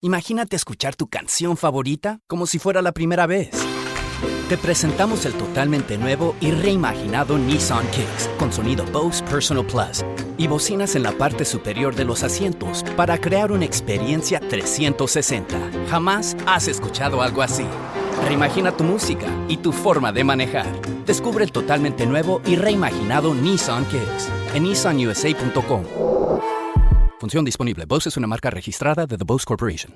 Imagínate escuchar tu canción favorita como si fuera la primera vez. Te presentamos el totalmente nuevo y reimaginado Nissan Kicks con sonido Bose Personal Plus y bocinas en la parte superior de los asientos para crear una experiencia 360. Jamás has escuchado algo así. Reimagina tu música y tu forma de manejar. Descubre el totalmente nuevo y reimaginado Nissan Kicks en nissanusa.com. Función disponible. Bose es una marca registrada de The Bose Corporation.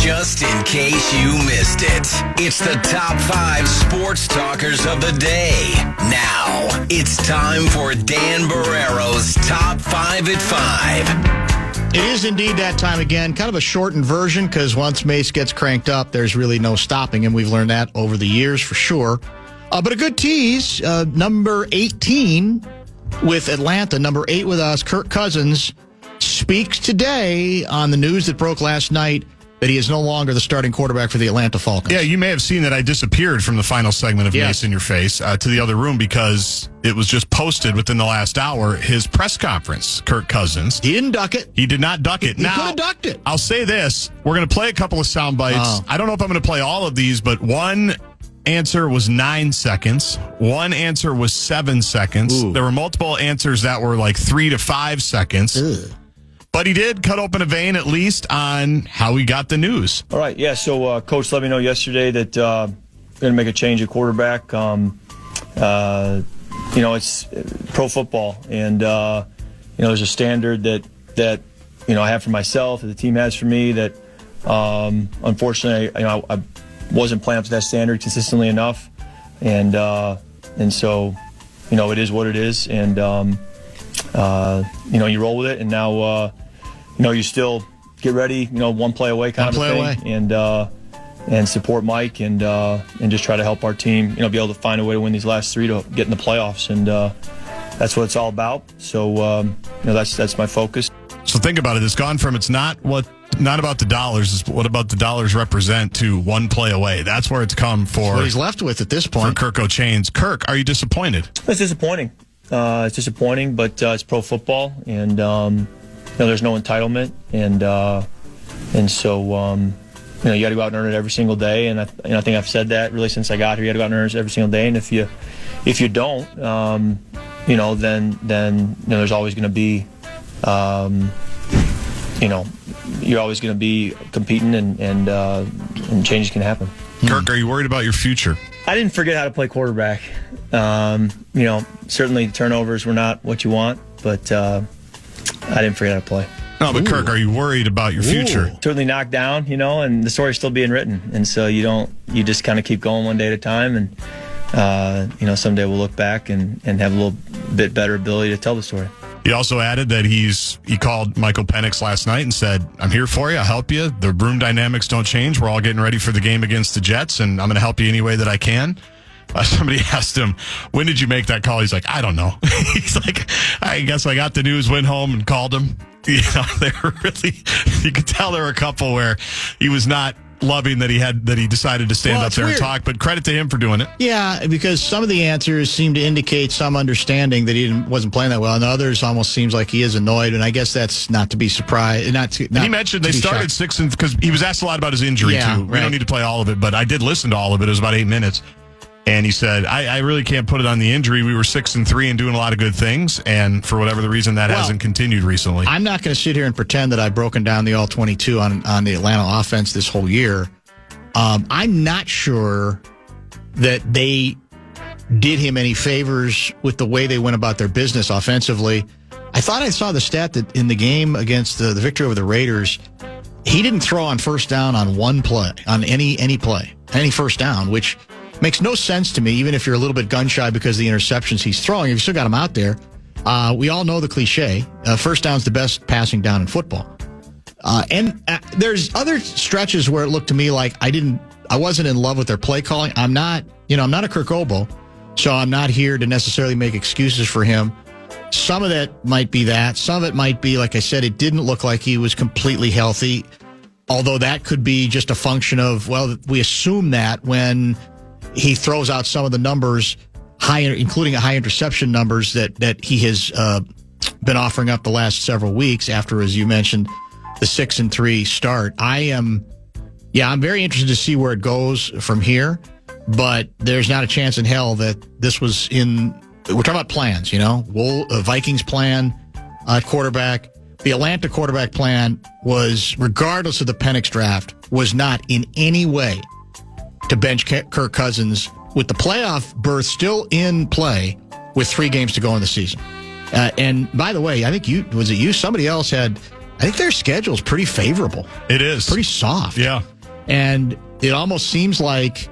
Just in case you missed it, it's the top 5 sports talkers of the day. Now, it's time for Dan Barrero's Top 5 at 5. It is indeed that time again. Kind of a shortened version because once Mace gets cranked up, there's really no stopping him. We've learned that over the years for sure. But a good tease, number 18 with Atlanta, number 8 with us, Kirk Cousins, speaks today on the news that broke last night that he is no longer the starting quarterback for the Atlanta Falcons. Yeah, you may have seen that I disappeared from the final segment of Mace in Your Face to the other room because it was just posted within the last hour, his press conference, Kirk Cousins. He didn't duck it. He did not duck it. He could have ducked it. I'll say this. We're going to play a couple of sound bites. I don't know if I'm going to play all of these, but one answer was 9 seconds. One answer was 7 seconds. Ooh. There were multiple answers that were like 3 to 5 seconds. Ugh. But he did cut open a vein, at least, on how he got the news. All right, yeah, so Coach let me know yesterday that we're going to make a change at quarterback. It's pro football, and, there's a standard that I have for myself, that the team has for me, that unfortunately, I wasn't playing up to that standard consistently enough. And so, it is what it is, and, you roll with it, and now, you still get ready, one play away kind of a thing, and support Mike, and just try to help our team, be able to find a way to win these last 3 to get in the playoffs, and that's what it's all about. So, that's my focus. So think about it. It's gone from it's not about the dollars, it's what about the dollars represent to one play away. That's where it's come for. That's what he's left with at this point. For Kirk O'Chains. Kirk, are you disappointed? It's disappointing. It's disappointing, but it's pro football, and there's no entitlement, and so you got to go out and earn it every single day. And I think I've said that really since I got here. You got to go out and earn it every single day, and if you don't, then there's always going to be, you're always going to be competing, and changes can happen. Kirk, are you worried about your future? I didn't forget how to play quarterback. Certainly turnovers were not what you want, but I didn't forget how to play. No, but Kirk, are you worried about your future? Certainly knocked down, and the story's still being written. And so you just kind of keep going one day at a time, and, someday we'll look back and have a little bit better ability to tell the story. He also added that he called Michael Penix last night and said, I'm here for you. I'll help you. The room dynamics don't change. We're all getting ready for the game against the Jets, and I'm going to help you any way that I can. Somebody asked him, when did you make that call? He's like, I don't know. He's like, I guess I got the news, went home and called him. They were really, you could tell there were a couple where he was not loving that he decided to stand up there and talk, but credit to him for doing it. Yeah, because some of the answers seem to indicate some understanding that he wasn't playing that well, and others almost seems like he is annoyed, and I guess that's not to be surprised. He mentioned they started shocked. 6 because he was asked a lot about his injury too. Right. We don't need to play all of it, but I did listen to all of it. It was about 8 minutes. And he said, I really can't put it on the injury. We were 6-3 and doing a lot of good things. And for whatever the reason, that hasn't continued recently. I'm not going to sit here and pretend that I've broken down the all-22 on the Atlanta offense this whole year. I'm not sure that they did him any favors with the way they went about their business offensively. I thought I saw the stat that in the game against the victory over the Raiders, he didn't throw on first down on one play, on any play, any first down, which makes no sense to me, even if you're a little bit gun-shy because of the interceptions he's throwing. If you still got him out there, we all know the cliche. First down's the best passing down in football. And there's other stretches where it looked to me like I wasn't in love with their play calling. I'm not a Kirk Obo, so I'm not here to necessarily make excuses for him. Some of that might be that. Some of it might be, like I said, it didn't look like he was completely healthy, although that could be just a function of, we assume that when he throws out some of the numbers, including high interception numbers that he has been offering up the last several weeks after, as you mentioned, the 6-3 start. I'm very interested to see where it goes from here, but there's not a chance in hell that this was we're talking about plans, Vikings plan at quarterback. The Atlanta quarterback plan was, regardless of the Penix draft, was not in any way to bench Kirk Cousins with the playoff berth still in play with 3 games to go in the season. And by the way, I think somebody else had, I think their schedule's pretty favorable. It is. Pretty soft. Yeah. And it almost seems like,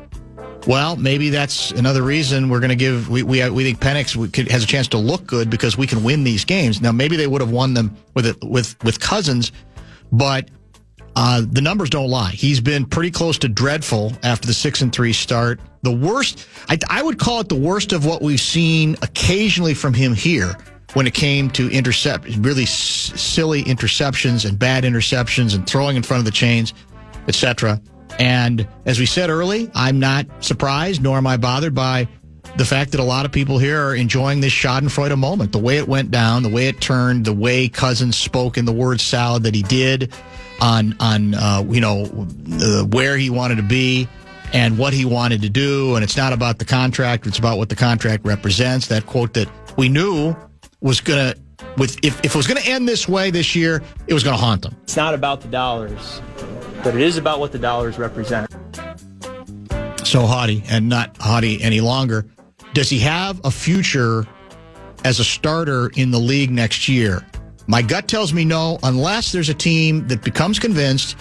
well, maybe that's another reason we're going to give. We think Penix has a chance to look good because we can win these games. Now, maybe they would have won them with Cousins, but the numbers don't lie. He's been pretty close to dreadful after the 6-3 start. The worst, I would call it the worst of what we've seen occasionally from him here when it came to really silly interceptions and bad interceptions and throwing in front of the chains, etc. And as we said early, I'm not surprised, nor am I bothered by the fact that a lot of people here are enjoying this schadenfreude moment. The way it went down, the way it turned, the way Cousins spoke in the word salad that he did on where he wanted to be and what he wanted to do. And it's not about the contract. It's about what the contract represents. That quote that we knew was going to, if it was going to end this way this year, it was going to haunt them. It's not about the dollars, but it is about what the dollars represent. So haughty, and not haughty any longer. Does he have a future as a starter in the league next year? My gut tells me no, unless there's a team that becomes convinced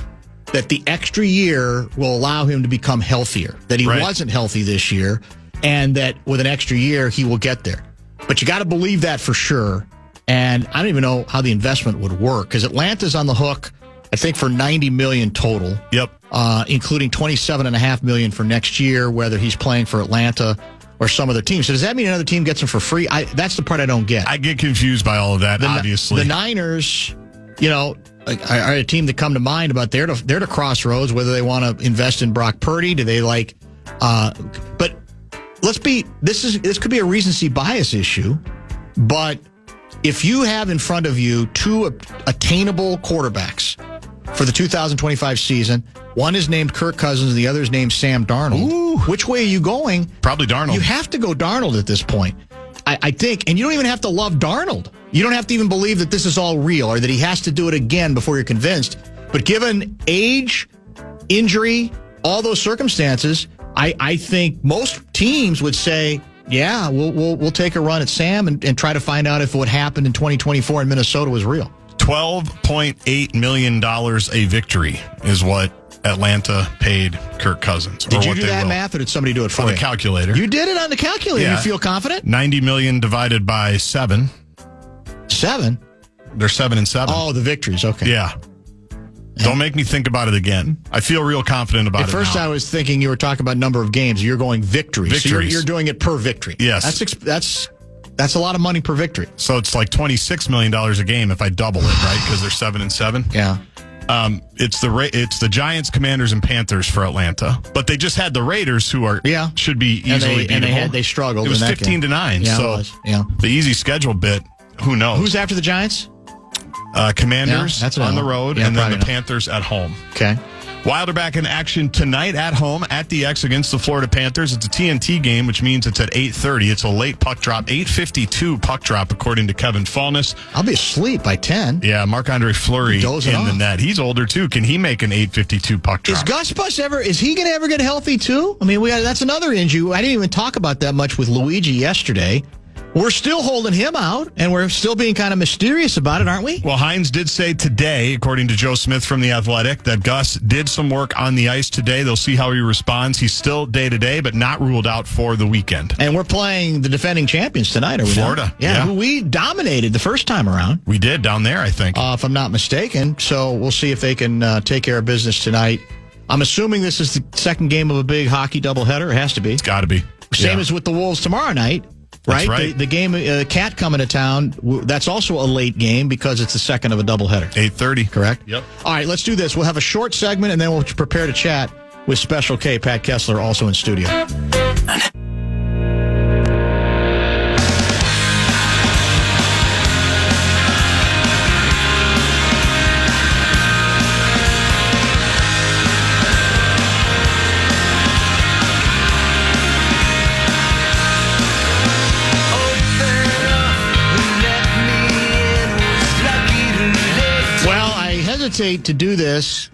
that the extra year will allow him to become healthier, that he wasn't healthy this year, and that with an extra year, he will get there. But you got to believe that for sure. And I don't even know how the investment would work, because Atlanta's on the hook, I think, for $90 million total. Yep. Including $27.5 million for next year, whether he's playing for Atlanta or some other team. So does that mean another team gets him for free? That's the part I don't get. I get confused by all of that, obviously. The Niners, are a team that come to mind about they're to crossroads, whether they want to invest in Brock Purdy. Do they but this could be a recency bias issue, but if you have in front of you 2 attainable quarterbacks for the 2025 season, one is named Kirk Cousins, and the other is named Sam Darnold. Ooh. Which way are you going? Probably Darnold. You have to go Darnold at this point, I think. And you don't even have to love Darnold. You don't have to even believe that this is all real or that he has to do it again before you're convinced. But given age, injury, all those circumstances, I think most teams would say, yeah, we'll take a run at Sam and try to find out if what happened in 2024 in Minnesota was real. $12.8 million a victory is what Atlanta paid Kirk Cousins. Did you do that math, or did somebody do it for you? On the calculator. You did it on the calculator. Yeah. You feel confident? 90 million divided by 7. 7? They're 7 and 7. Oh, the victories. Okay. Yeah. Don't make me think about it again. I feel real confident about it. At first, I was thinking you were talking about number of games. You're going victories. Victories. So you're doing it per victory. Yes. That's a lot of money per victory. So it's like $26 million a game if I double it, right? Because they're 7 and 7. Yeah. It's the Giants, Commanders, and Panthers for Atlanta, but they just had the Raiders, who should be easily beatable. They struggled. It was 15-9. Yeah, so it was. Yeah. The easy schedule bit. Who knows? Who's after the Giants? Commanders on the road, and then the enough. Panthers at home. Okay. Wild are back in action tonight at home at the X against the Florida Panthers. It's a TNT game, which means it's at 8:30. It's a late puck drop, 8:52 puck drop, according to Kevin Fallness. I'll be asleep by 10. Yeah, Marc-Andre Fleury in the net. He's older, too. Can he make an 8:52 puck drop? Is Gus Bus is he going to ever get healthy, too? I mean, that's another injury. I didn't even talk about that much with Luigi yesterday. We're still holding him out, and we're still being kind of mysterious about it, aren't we? Well, Hines did say today, according to Joe Smith from The Athletic, that Gus did some work on the ice today. They'll see how he responds. He's still day-to-day, but not ruled out for the weekend. And we're playing the defending champions tonight, are we? Florida. Yeah, who we dominated the first time around. We did down there, I think. If I'm not mistaken. So we'll see if they can take care of business tonight. I'm assuming this is the second game of a big hockey doubleheader. It has to be. It's got to be. Same as with the Wolves tomorrow night. That's right. The game, Cat coming to town, that's also a late game because it's the second of a doubleheader. 8:30. Correct? Yep. All right, let's do this. We'll have a short segment, and then we'll prepare to chat with Special K, Pat Kessler, also in studio. hesitate to do this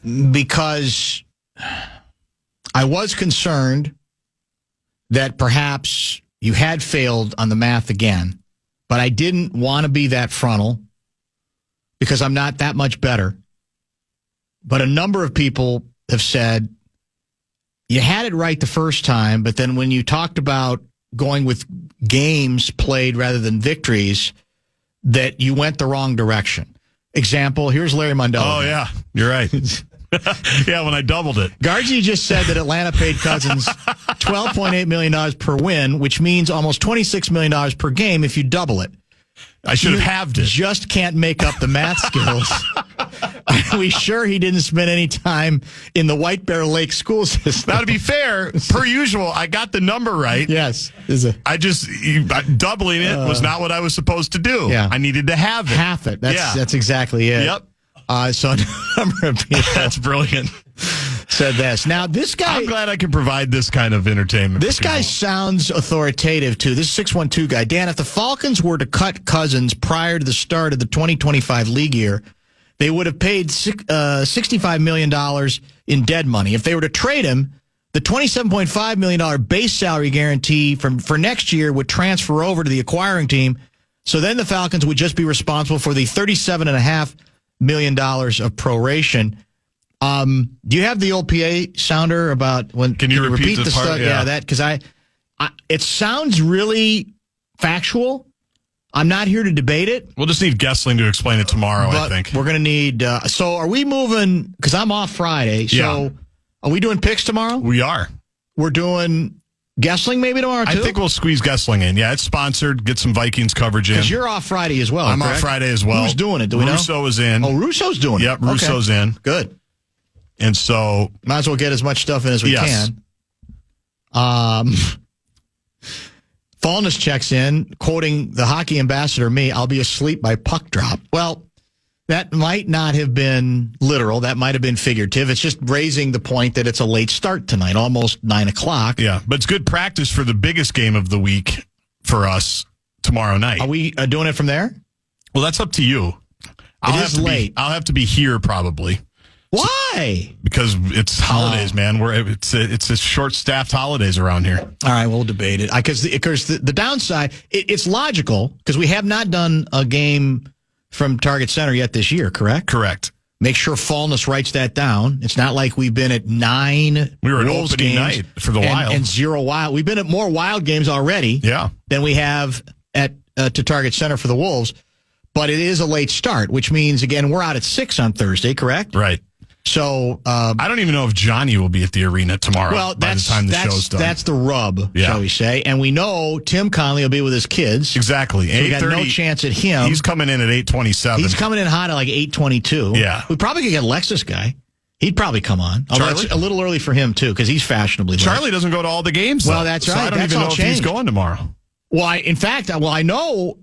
because I was concerned that perhaps you had failed on the math again, but I didn't want to be that frontal because I'm not that much better. But a number of people have said, you had it right the first time, but then when you talked about going with games played rather than victories, that you went the wrong direction. Example, here's Larry Mondell. Oh, yeah, you're right. Yeah, when I doubled it. Gaardsy just said that Atlanta paid Cousins $12.8 million per win, which means almost $26 million per game if you double it. I should have halved it. Just can't make up the math skills. Are we sure he didn't spend any time in the White Bear Lake school system? Now, to be fair, per usual, I got the number right. Yes. Doubling it was not what I was supposed to do. Yeah. I needed to have it. Half it. That's exactly it. Yep. So a number of people That's brilliant. said this. Now, this guy... I'm glad I can provide this kind of entertainment. This guy sounds authoritative, too. This is 612 guy. Dan, if the Falcons were to cut Cousins prior to the start of the 2025 league year, they would have paid $65 million in dead money. If they were to trade him, the $27.5 million base salary guarantee for next year would transfer over to the acquiring team. So then the Falcons would just be responsible for the $37.5 million of proration. Do you have the old PA sounder about when? Can you repeat the part? Stuff? Yeah, that because I it sounds really factual. I'm not here to debate it. We'll just need Gessling to explain it tomorrow, I think. We're going to need... so are we moving... Because I'm off Friday. So Are we doing picks tomorrow? We are. We're doing Gessling maybe tomorrow, too? I think we'll squeeze Gessling in. Yeah, it's sponsored. Get some Vikings coverage in. Because you're off Friday as well, I'm correct? off Friday as well. Who's doing it? Do we know? Russo is in. Oh, Russo's doing it. Yep, Russo's in. Good. And so... Might as well get as much stuff in as we can. Fallness checks in, quoting the hockey ambassador, me, I'll be asleep by puck drop. Well, that might not have been literal. That might have been figurative. It's just raising the point that it's a late start tonight, almost 9 o'clock. Yeah, but it's good practice for the biggest game of the week for us tomorrow night. Are we doing it from there? Well, that's up to you. It is late. I'll have to be here probably. Why? Because it's holidays, man. It's a short-staffed holidays around here. All right, we'll debate it. Because the downside, it's logical because we have not done a game from Target Center yet this year, correct? Correct. Make sure Fallness writes that down. It's not like we've been at 9 We were at Wolves opening games night for the Wild. And 0 Wild. We've been at more Wild games already than we have at to Target Center for the Wolves. But it is a late start, which means, again, we're out at 6 on Thursday, correct? Right. So I don't even know if Johnny will be at the arena tomorrow. Well, by the time the show's done. That's the rub, shall we say? And we know Tim Conley will be with his kids. Exactly. So we got no chance at him. He's coming in at 8:27. He's coming in hot at like 8:22. Yeah, we probably could get Lexus guy. He'd probably come on. Although it's a little early for him too because he's fashionably. Charlie doesn't go to all the games. Well, that's right. So I don't even know if he's going tomorrow. Well, I know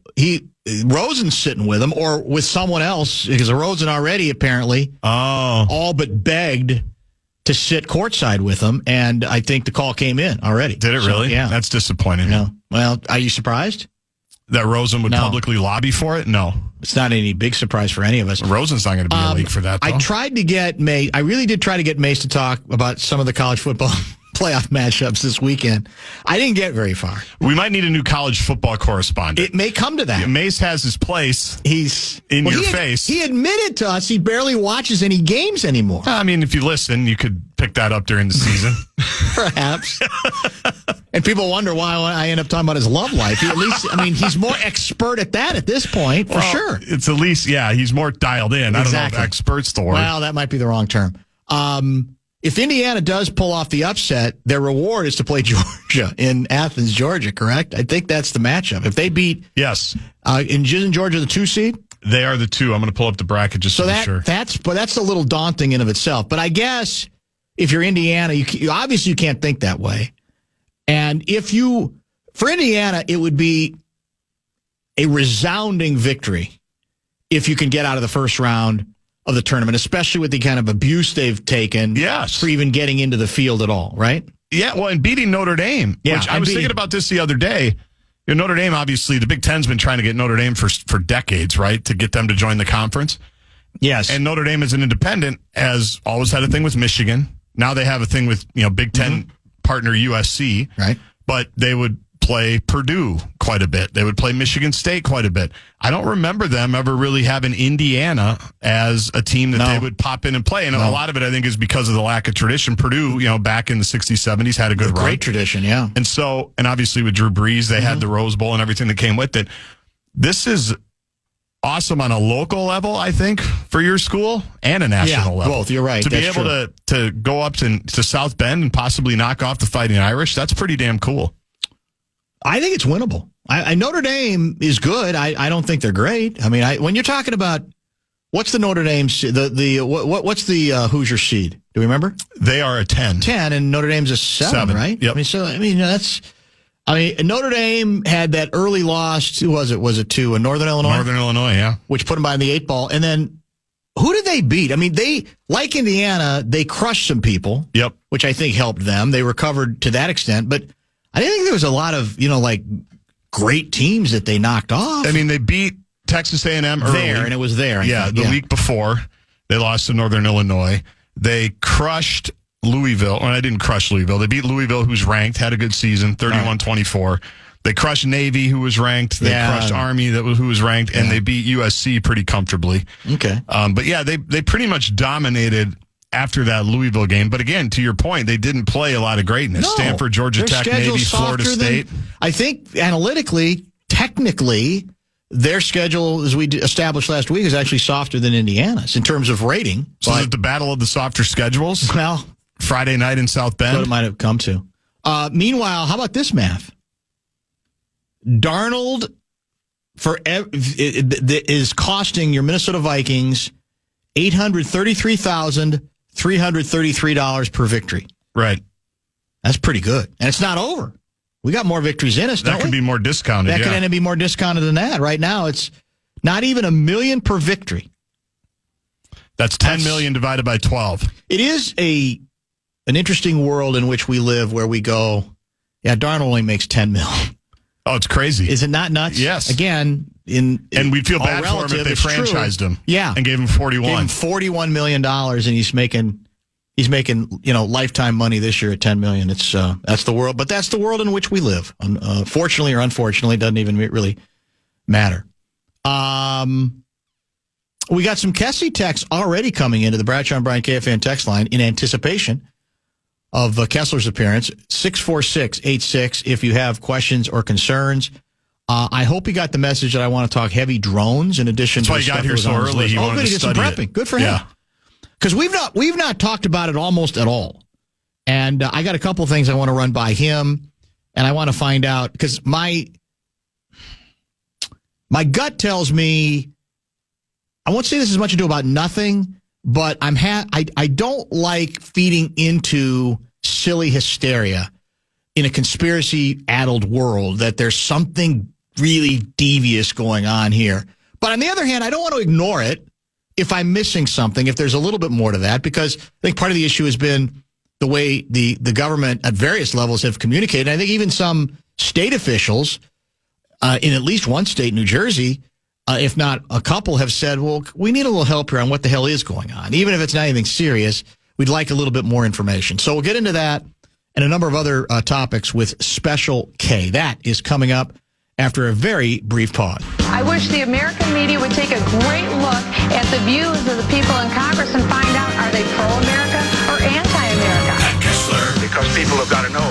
Rosen's sitting with him or with someone else because Rosen already apparently all but begged to sit courtside with him, and I think the call came in already. Did it really? Yeah. That's disappointing. No. Well, are you surprised? That Rosen would publicly lobby for it? No. It's not any big surprise for any of us. Rosen's not going to be in the league for that, though. I really did try to get Mace to talk about some of the college football playoff matchups this weekend. I didn't get very far. We might need a new college football correspondent. It may come to that. Mace has his place. He's in your face. He admitted to us he barely watches any games anymore. I mean, if you listen, you could pick that up during the season. Perhaps. And people wonder why I end up talking about his love life. He's more expert at that at this point, for sure. It's at least, he's more dialed in. Exactly. I don't know if expert's the word. Well, that might be the wrong term. If Indiana does pull off the upset, their reward is to play Georgia in Athens, Georgia, correct? I think that's the matchup. If they beat... Yes. Isn't Georgia the 2 seed? They are the 2. I'm going to pull up the bracket just to be sure. That's a little daunting in of itself. But I guess if you're Indiana, you obviously you can't think that way. And for Indiana, it would be a resounding victory if you can get out of the first round of the tournament, especially with the kind of abuse they've taken for even getting into the field at all, right? Yeah, well, and beating Notre Dame. Yeah, which I was thinking about this the other day. Notre Dame, obviously, the Big Ten's been trying to get Notre Dame for decades, right, to get them to join the conference. Yes. And Notre Dame as an independent has always had a thing with Michigan. Now they have a thing with, Big Ten partner USC. Right. But they would play Purdue quite a bit. They would play Michigan State quite a bit. I don't remember them ever really having Indiana as a team that they would pop in and play. And a lot of it, I think, is because of the lack of tradition. Purdue, back in the 60s, 70s, had a good run. Great tradition, yeah. And obviously with Drew Brees, they had the Rose Bowl and everything that came with it. This is awesome on a local level, I think, for your school and a national level. Both, you're right. To be able to go up to South Bend and possibly knock off the Fighting Irish, that's pretty damn cool. I think it's winnable. Notre Dame is good. I don't think they're great. I mean, when you're talking about what's the Notre Dame what's the Hoosier seed? Do we remember? They are a 10. 10, and Notre Dame's a 7, right? Yep. Notre Dame had that early loss. Who was it? Was it to Northern Illinois? Northern Illinois, yeah. Which put them by the 8 ball. And then who did they beat? I mean, they, like Indiana, they crushed some people. Yep. Which I think helped them. They recovered to that extent. But I didn't think there was a lot of, great teams that they knocked off. I mean, they beat Texas A&M early. And it was there. The week before, they lost to Northern Illinois. They crushed Louisville. Or I didn't crush Louisville. They beat Louisville, who's ranked, had a good season, 31-24. They crushed Navy, who was ranked. They crushed Army, who was ranked, and they beat USC pretty comfortably. Okay. They pretty much dominated after that Louisville game. But again, to your point, they didn't play a lot of greatness. No, Stanford, Georgia Tech, Navy, Florida State. I think analytically, technically, their schedule, as we established last week, is actually softer than Indiana's in terms of rating. So is it the battle of the softer schedules? Well, Friday night in South Bend? What it might have come to. Meanwhile, how about this math? Darnold is costing your Minnesota Vikings $833,333 per victory. Right. That's pretty good. And it's not over. We got more victories in us, don't we? That could be more discounted, That could end up be more discounted than that. Right now, it's not even $1 million per victory. That's $10 million divided by 12. It is an interesting world in which we live where we go, Darnold only makes $10 million. Oh, it's crazy. Is it not nuts? Yes. Again, and we'd feel bad for him if they franchised him. Yeah. And gave him 41. Gave him $41 million, and he's making lifetime money this year at $10 million. It's that's the world, but that's the world in which we live. Fortunately or unfortunately, it doesn't even really matter. We got some Kessie texts already coming into the Bradshaw and Bryant KFAN text line in anticipation of Kessler's appearance. 64686 if you have questions or concerns. I hope you got the message that I want to talk heavy drones in addition to the stuff that was on his list. Good, he did some prepping. Good for him. Because we've not talked about it almost at all. And I got a couple of things I want to run by him, and I want to find out, because my gut tells me, I won't say this as much ado about nothing, but I don't like feeding into silly hysteria in a conspiracy-addled world that there's something really devious going on here. But on the other hand, I don't want to ignore it if I'm missing something, if there's a little bit more to that, because I think part of the issue has been the way the government at various levels have communicated. I think even some state officials in at least one state, New Jersey, if not a couple, have said, well, we need a little help here on what the hell is going on. Even if it's not anything serious, we'd like a little bit more information. So we'll get into that and a number of other topics with Special K. That is coming up after a very brief pause. I wish the American media would take a great look at the views of the people in Congress and find out, are they pro-America or anti-America? Pat Kessler. Because people have got to know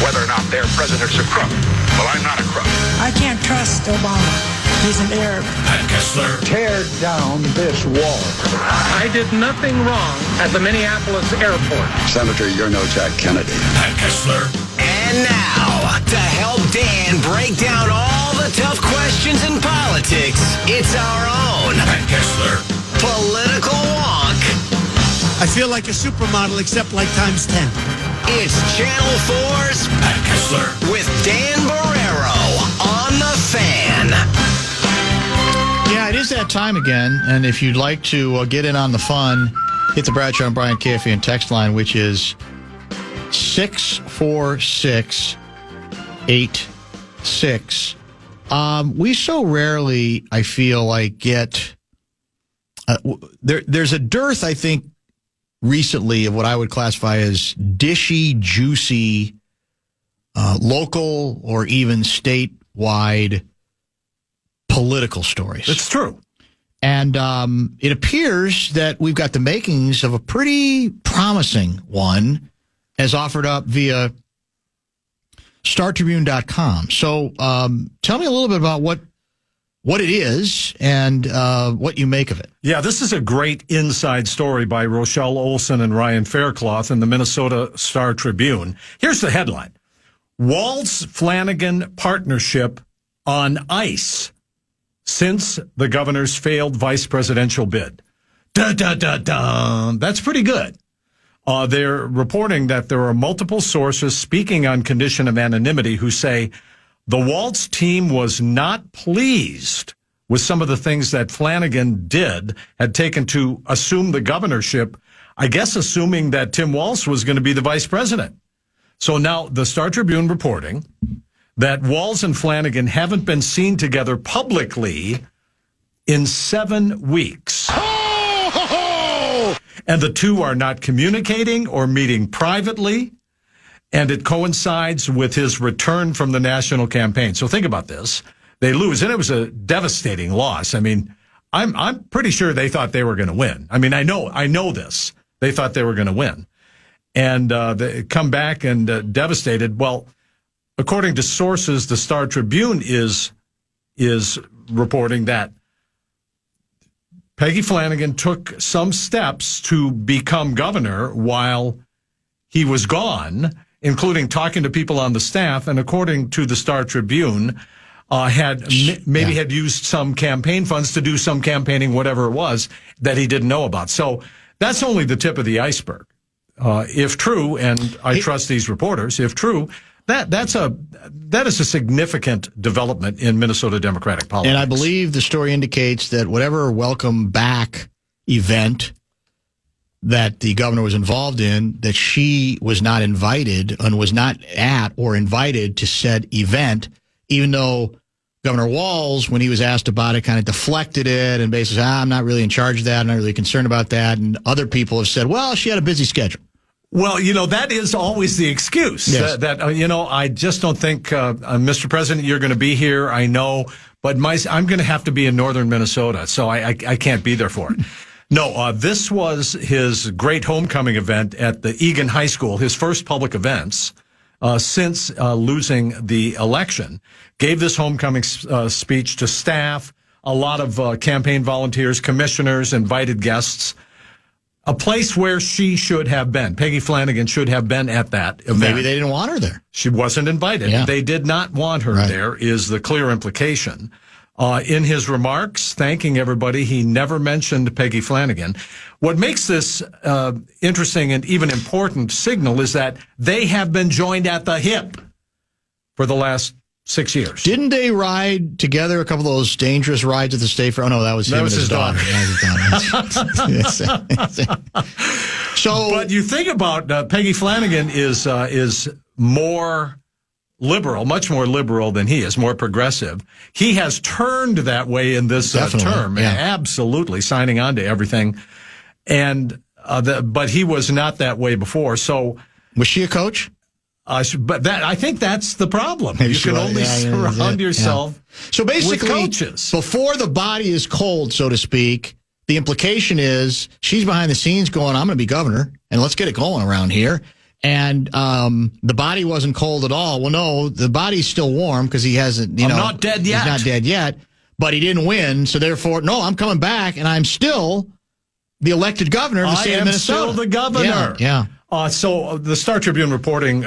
whether or not their president's a crook. Well, I'm not a crook. I can't trust Obama. He's an Arab. Pat Kessler. Tear down this wall. I did nothing wrong at the Minneapolis airport. Senator, you're no Jack Kennedy. Pat Kessler. And now, to help Dan break down all the tough questions in politics, it's our own Pat Kessler Political Walk. I feel like a supermodel, except like times 10. It's Channel 4's Pat Kessler with Dan Barrero on the Fan. Yeah, it is that time again, and if you'd like to get in on the fun, hit the Bradshaw and Bryant KFAN text line, which is 64686. We so rarely, I feel like, get There's a dearth, I think, recently of what I would classify as dishy, juicy, local or even statewide political stories. It's true. And it appears that we've got the makings of a pretty promising one as offered up via StarTribune.com. So tell me a little bit about what it is and what you make of it. Yeah, this is a great inside story by Rochelle Olson and Ryan Faircloth in the Minnesota Star-Tribune. Here's the headline. Walz-Flanagan partnership on ice since the governor's failed vice presidential bid. That's pretty good. They're reporting that there are multiple sources speaking on condition of anonymity who say the Walz team was not pleased with some of the things that Flanagan had taken to assume the governorship, I guess assuming that Tim Walz was going to be the vice president. So now the Star-Tribune reporting that Walz and Flanagan haven't been seen together publicly in 7 weeks. And the two are not communicating or meeting privately, and it coincides with his return from the national campaign. So think about this. They lose, and it was a devastating loss. I mean, I'm pretty sure they thought they were going to win. I mean, I know this. They thought they were going to win. And they come back and devastated. Well, according to sources, the Star-Tribune is reporting that Peggy Flanagan took some steps to become governor while he was gone, including talking to people on the staff, and according to the Star-Tribune, had used some campaign funds to do some campaigning, whatever it was, that he didn't know about. So that's only the tip of the iceberg. If true, and I trust these reporters, if true, that is a significant development in Minnesota Democratic politics. And I believe the story indicates that whatever welcome back event that the governor was involved in, that she was not invited and was not at or invited to said event, even though Governor Walz, when he was asked about it, kind of deflected it and basically said, I'm not really in charge of that. I'm not really concerned about that. And other people have said, well, she had a busy schedule. Well, that is always the excuse. Yes. I just don't think, Mr. President, you're going to be here. I know, but I'm going to have to be in northern Minnesota, so I can't be there for it. No, this was his great homecoming event at the Egan High School, his first public events since losing the election. Gave this homecoming speech to staff, a lot of campaign volunteers, commissioners, invited guests. A place where she should have been. Peggy Flanagan should have been at that event. Maybe they didn't want her there. She wasn't invited. Yeah. They did not want her there, is the clear implication. In his remarks, thanking everybody, he never mentioned Peggy Flanagan. What makes this interesting and even important signal is that they have been joined at the hip for the last 6 years. Didn't they ride together a couple of those dangerous rides at the state fair? Oh, no, that was him and his daughter. So, but you think about Peggy Flanagan is more liberal, much more liberal than he is, more progressive. He has turned that way in this term, absolutely signing on to everything. And but he was not that way before. So, was she a coach? But I think that's the problem. You can only surround yourself So basically, with coaches. Before the body is cold, so to speak, the implication is she's behind the scenes going, I'm going to be governor, and let's get it going around here. And the body wasn't cold at all. Well, no, the body's still warm because he hasn't, I'm not dead yet. He's not dead yet, but he didn't win. So therefore, no, I'm coming back, and I'm still the elected governor of the state of Minnesota. I am still the governor. Yeah. So the Star-Tribune reporting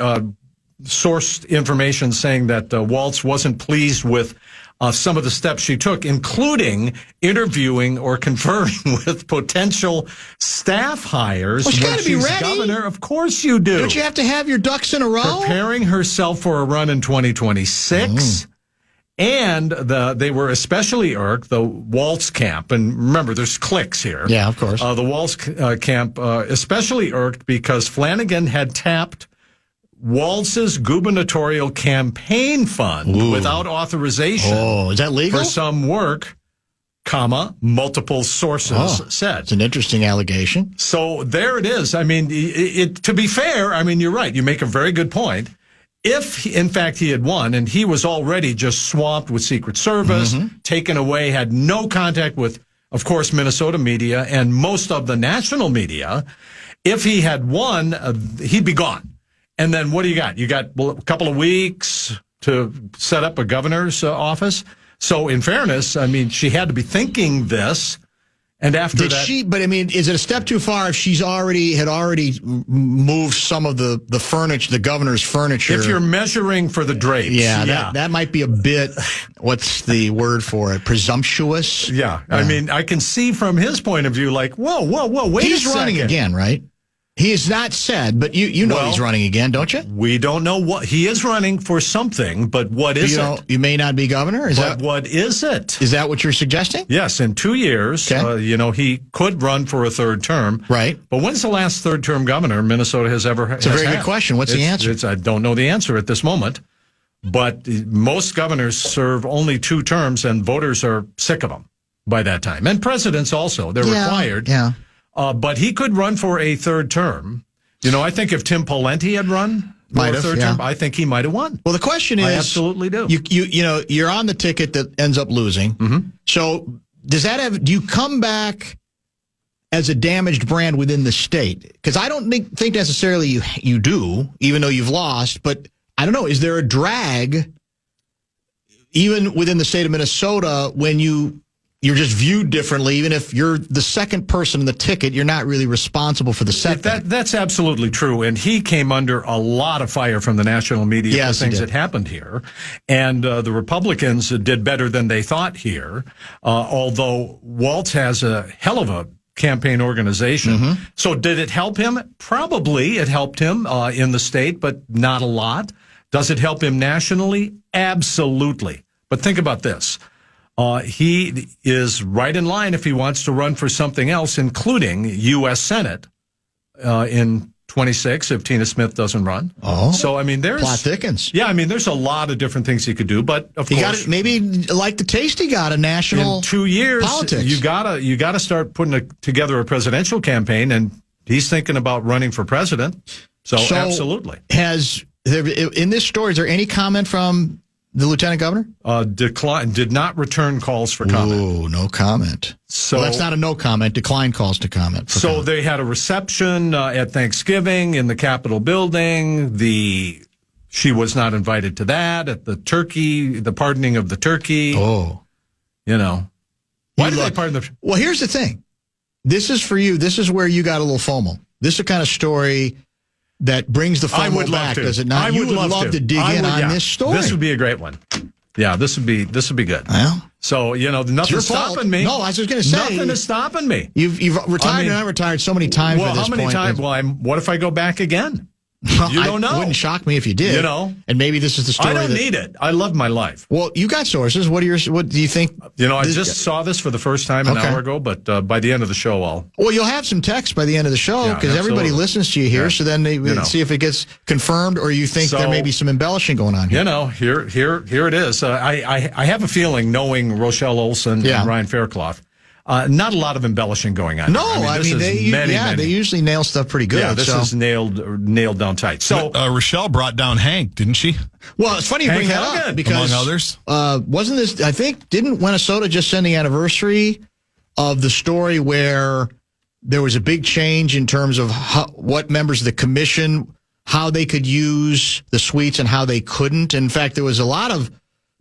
sourced information saying that Walz wasn't pleased with some of the steps she took, including interviewing or conferring with potential staff hires when she's governor. Of course you do. Don't you have to have your ducks in a row? Preparing herself for a run in 2026. And they were especially irked, the Walz camp, and remember, there's cliques here. Yeah, of course. The Walz camp especially irked because Flanagan had tapped Walz's gubernatorial campaign fund without authorization. Oh, is that legal? For some work multiple sources said. It's an interesting allegation. So there it is. I mean, to be fair, I mean, you're right. You make a very good point. If, in fact, he had won and he was already just swamped with Secret Service, taken away, had no contact with, of course, Minnesota media and most of the national media, if he had won, he'd be gone. And then what do you got? You got a couple of weeks to set up a governor's office. So in fairness, I mean, she had to be thinking this. And after but I mean, is it a step too far if she's already moved some of the furniture, the governor's furniture? If you're measuring for the drapes. Yeah. That might be a bit, what's the word for it? Presumptuous? Yeah. I mean, I can see from his point of view, like, whoa, wait a second. He's running again, right? He has not said, but you know he's running again, don't you? We don't know what he is running for something, but what is it? You may not be governor. What is it? Is that what you're suggesting? Yes, in 2 years, he could run for a third term. Right. But when's the last third-term governor Minnesota has ever had? It's a very good question. What's the answer? I don't know the answer at this moment. But most governors serve only 2 terms, and voters are sick of them by that time. And presidents also. They're required. Yeah. But he could run for a third term. I think if Tim Pawlenty had run for a third term, I think he might have won. Well, the question is, I absolutely do. You're on the ticket that ends up losing. Mm-hmm. So do you come back as a damaged brand within the state? Because I don't think necessarily you do, even though you've lost. But I don't know. Is there a drag even within the state of Minnesota when you're just viewed differently? Even if you're the second person in the ticket, you're not really responsible for the setback. That's absolutely true. And he came under a lot of fire from the national media for things that happened here. And the Republicans did better than they thought here, although Waltz has a hell of a campaign organization. Mm-hmm. So did it help him? Probably it helped him in the state, but not a lot. Does it help him nationally? Absolutely. But think about this. He is right in line if he wants to run for something else, including U.S. Senate in 26 if Tina Smith doesn't run. Oh, so I mean, plot thickens. Yeah, I mean, there's a lot of different things he could do, but of course, maybe like the taste he got a national. In 2 years, politics. You gotta start putting together a presidential campaign, and he's thinking about running for president. So absolutely. In this story, is there any comment from the lieutenant governor? Did not return calls for comment. Oh, no comment. So that's not a no comment. Decline calls to comment. So they had a reception at Thanksgiving in the Capitol building. She was not invited to that. At the pardoning of the turkey. Oh. Why did they pardon the... Well, here's the thing. This is for you. This is where you got a little FOMO. This is the kind of story that brings the FOMO back, does it not? I would love to dig in on this story. This would be a great one. Yeah, this would be good. Well, so nothing's stopping me. No, I was just going to say nothing is stopping me. You've retired and I retired so many times. Well, how many times? Well, what if I go back again? You don't know. It wouldn't shock me if you did. And maybe this is the story. I don't need it. I love my life. Well, you got sources. What do you think? I just saw this for the first time an hour ago, but by the end of the show, Well, you'll have some text by the end of the show because everybody listens to you here. Yeah. So then they see if it gets confirmed, or you think there may be some embellishing going on here. Here it is. I have a feeling, knowing Rochelle Olson and Ryan Faircloth. Not a lot of embellishing going on. No, they usually nail stuff pretty good. Yeah, this is nailed down tight. So Rochelle brought down Hank, didn't she? Well, it's funny you bring that up because among others, wasn't this? I think didn't Minnesota just send the anniversary of the story where there was a big change in terms of what members of the commission, how they could use the suites and how they couldn't. In fact, there was a lot of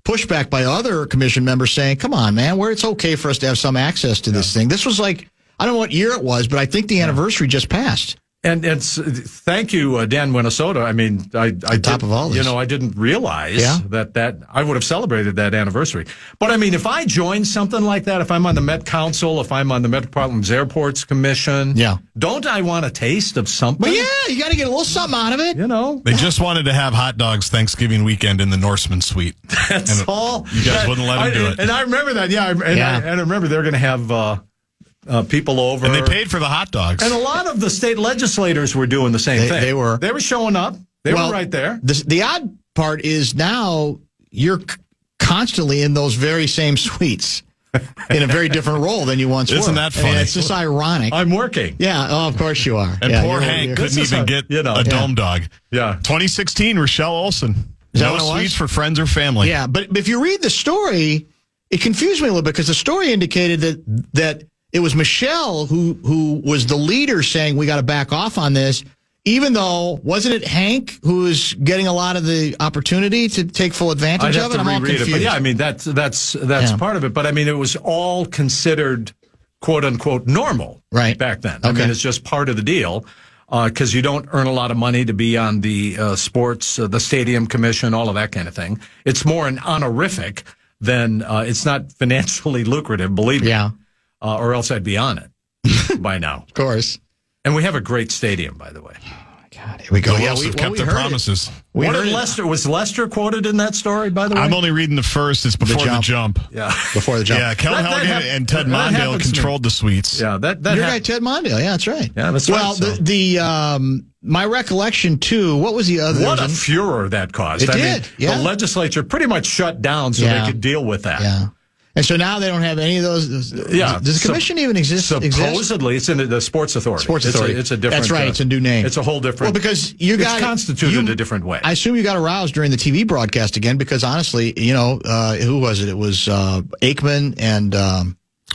pushback by other commission members saying, come on, man, it's okay for us to have some access to this thing. This was like, I don't know what year it was, but I think the anniversary just passed. And thank you, Dan, Minnesota. I mean, top of all this. I didn't realize that I would have celebrated that anniversary. But I mean, if I join something like that, if I'm on the Met Council, if I'm on the Metropolitan Airports Commission, don't I want a taste of something? But you got to get a little something out of it. They just wanted to have hot dogs Thanksgiving weekend in the Norseman suite. That's all. You guys wouldn't let them do it. And I remember that. I remember they're going to have people over. And they paid for the hot dogs. And a lot of the state legislators were doing the same thing. They were showing up. They were right there. The odd part is now you're constantly in those very same suites. in a very different role than you once were. Isn't that funny? And it's just ironic. I'm working. Yeah, of course you are. And poor Hank couldn't even get a dome dog. Yeah. 2016, Rochelle Olsen. No suites for friends or family. Yeah, but if you read the story, it confused me a little bit because the story indicated that it was Michelle who was the leader saying we got to back off on this, even though, wasn't it Hank who was getting a lot of the opportunity to take full advantage of it? I'm all confused. But yeah, I mean, that's part of it. But I mean, it was all considered, quote unquote, normal back then. I mean, it's just part of the deal. Because you don't earn a lot of money to be on the sports, the stadium commission, all of that kind of thing. It's more an honorific than it's not financially lucrative, believe me. Yeah. Or else I'd be on it by now. Of course. And we have a great stadium, by the way. God, here we go. The Wolves have kept their promises. What did Lester? Was Lester quoted in that story, by the way? I'm only reading the first. It's before the jump. Yeah. Before the jump. Yeah, Kel Helgen and Ted Mondale controlled the suites. Yeah, your guy Ted Mondale. Yeah, that's right. Yeah, that's right. Well, my recollection, too, what was the other? What a furor that caused. It did, yeah. The legislature pretty much shut down so they could deal with that. Yeah. And so now they don't have any of those. Yeah. Does the commission even exist? Supposedly, it's in the Sports Authority. Sports Authority. It's a different. That's right. It's a new name. It's a whole different. Well, because it's constituted a different way. I assume you got aroused during the TV broadcast again because honestly, who was it? It was Aikman and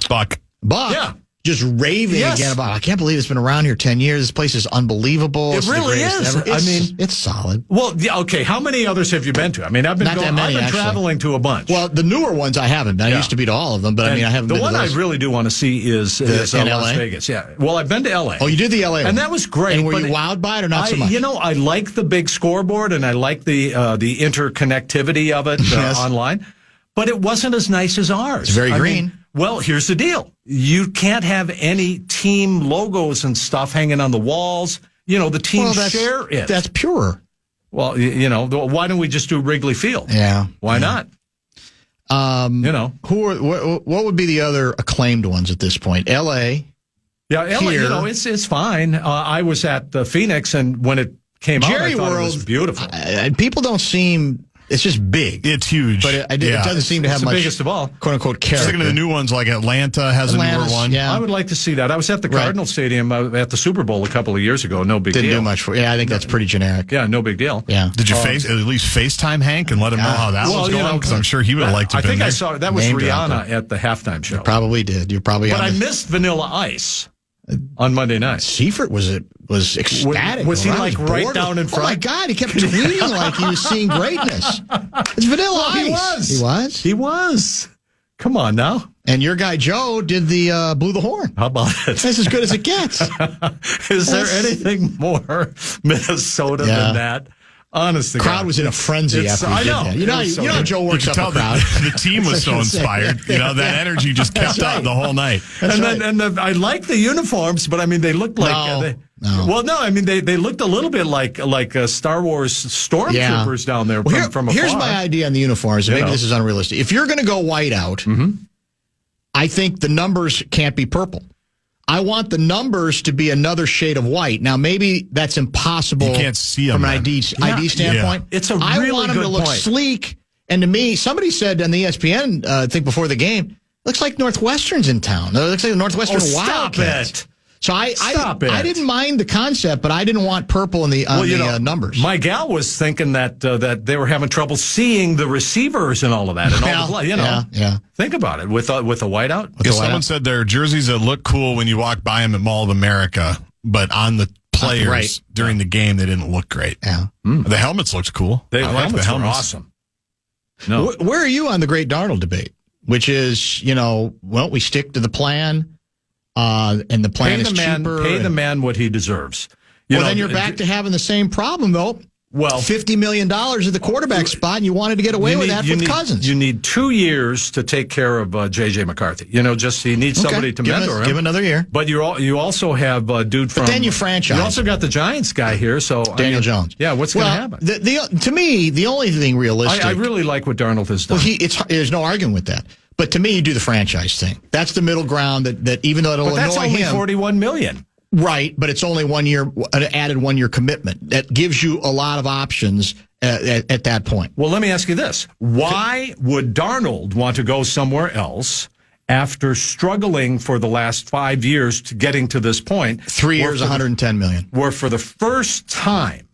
Buck. Yeah. Just raving again about, I can't believe it's been around here 10 years. This place is unbelievable. It really is. I mean, it's solid. Well, yeah, okay. How many others have you been to? I mean, I've been traveling to a bunch. Well, the newer ones I haven't been. I used to be to all of them, but I haven't been to those. The one I really do want to see is in Las Vegas. Yeah. Well, I've been to LA. Oh, you did the LA one. And that was great. And were you wowed by it or not so much? I like the big scoreboard and I like the interconnectivity of it online, but it wasn't as nice as ours. It's very green. Well, here's the deal. You can't have any team logos and stuff hanging on the walls. The team share it. That's pure. Well, why don't we just do Wrigley Field? Yeah. Why not? What would be the other acclaimed ones at this point? L.A. Yeah, LA, it's fine. I was at the Phoenix, and when it came out, I thought it was beautiful. People don't seem... It's just big. It's huge. But it doesn't seem to have much, the biggest of all, quote-unquote, character. Thinking of the new ones, like Atlanta has a newer one. Yeah. I would like to see that. I was at the Cardinal Stadium at the Super Bowl a couple of years ago. No big deal. Didn't do much for it. Yeah, I think that's pretty generic. Yeah, no big deal. Yeah. Did you at least FaceTime Hank and let him know how that was going? Because I'm sure he would have liked to have been there. I saw that was Rihanna at the halftime show. You probably did. But I missed Vanilla Ice on Monday night. Seifert was ecstatic. Was he right down in front? Oh my God, he kept tweeting like he was seeing greatness. It's Vanilla Ice. He was. Come on now. And your guy Joe did the blew the horn. How about it? That's as good as it gets. Is there anything more Minnesota than that? Honestly, the crowd was in a frenzy after he did that. You know how Joe works up a crowd. The team was so inspired. That energy just kept up the whole night. I like the uniforms, but I mean, they looked like they looked a little bit like Star Wars stormtroopers down there from afar. Here's my idea on the uniforms. Maybe this is unrealistic. If you're going to go white out, I think the numbers can't be purple. I want the numbers to be another shade of white. Now, maybe that's impossible. You can't see them from an ID standpoint. Yeah. It's a really I want them to look sleek. And to me, somebody said on the ESPN, I think before the game, looks like Northwestern's in town. It looks like the Northwestern Wildcats. So I didn't mind the concept, but I didn't want purple in the numbers. My gal was thinking that they were having trouble seeing the receivers and all of that. And think about it with a whiteout. Because someone said there are jerseys that look cool when you walk by them at Mall of America, but on the players during the game they didn't look great. Yeah, the helmets looked cool. The helmets were awesome. No, where are you on the Great Darnold debate? Which is, we stick to the plan. And the plan is cheaper. Pay the man what he deserves. Then you're back to having the same problem, though. Well, $50 million at the quarterback spot, and you wanted to get away with that with Cousins. You need 2 years to take care of J.J. McCarthy. He needs somebody to mentor him. Give another year. But you also have a dude from... But then you franchise. You also got the Giants guy here, so... Daniel Jones. Yeah, what's going to happen? To me, the only thing realistic... I really like what Darnold has done. Well, there's no arguing with that. But to me, you do the franchise thing. That's the middle ground that even though it'll annoy him... But that's only $41 million. Right, but it's only 1 year, an added 1 year commitment. That gives you a lot of options at that point. Well, let me ask you this. Why would Darnold want to go somewhere else after struggling for the last 5 years to getting to this point. 3 years, $110 million. Where for the first time,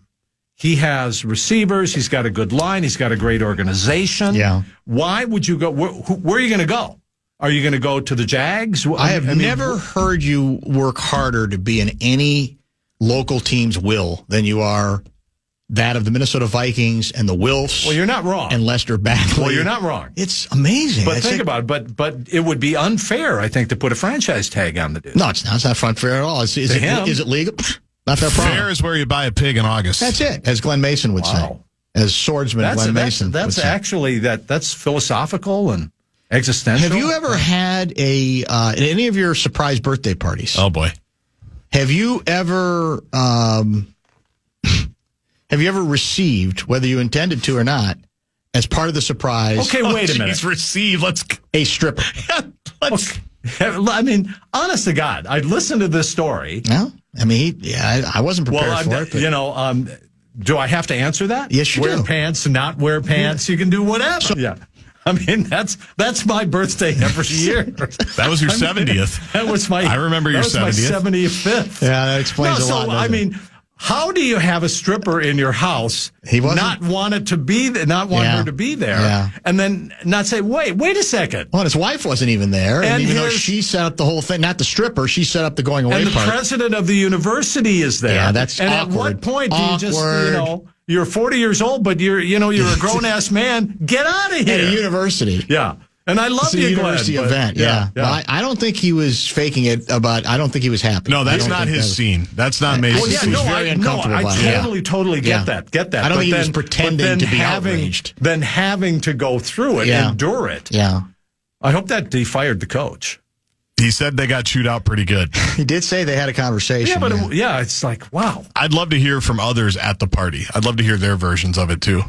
he has receivers, he's got a good line, he's got a great organization. Yeah. Why would you go? Where are you going to go? Are you going to go to the Jags? I have never heard you work harder to be in any local team's will than you are that of the Minnesota Vikings and the Wilfs. Well, you're not wrong. And Lester Backley. Well, you're not wrong. It's amazing. But think about it. But it would be unfair, I think, to put a franchise tag on the dude. No, it's not. It's not fair at all. Is it legal? Not their problem. Fair is where you buy a pig in August. That's it, as Glenn Mason would say. As swordsman Glenn Mason would say. Actually, that's philosophical and existential. Have you ever had at any of your surprise birthday parties? Oh, boy. Have you ever received, whether you intended to or not, as part of the surprise? Okay, wait a minute. Receive. A stripper. I mean, honest to God, I listened to this story. No, I mean, I wasn't prepared for it. But. Do I have to answer that? Yes, you do. Wear pants, not wear pants. You can do whatever. Yeah. I mean, that's my birthday every year. That was your 70th. That was my. I remember your 70th. My 75th. Yeah, that explains a lot. So I mean, how do you have a stripper in your house? Not want it to be there, not want her to be there, and then not say, wait a second. Well, his wife wasn't even there, and even though she set up the whole thing, not the stripper, she set up the going away part. And the part. president of the university is there. Yeah, that's and awkward. At what point do you just you're 40 years old, but you're a grown ass man. Get out of here. At a university. Yeah. And I love the university Glenn, event. Yeah. Well, I don't think he was faking it. I don't think he was happy. No, that's not his scene. That's not Mason's scene. He was very uncomfortable about it. I totally get that. I don't think he was pretending to be outraged. Then having to go through it, endure it. Yeah. I hope that he fired the coach. He said they got chewed out pretty good. He did say they had a conversation. Yeah, but it's like, wow. I'd love to hear from others at the party. I'd love to hear their versions of it, too.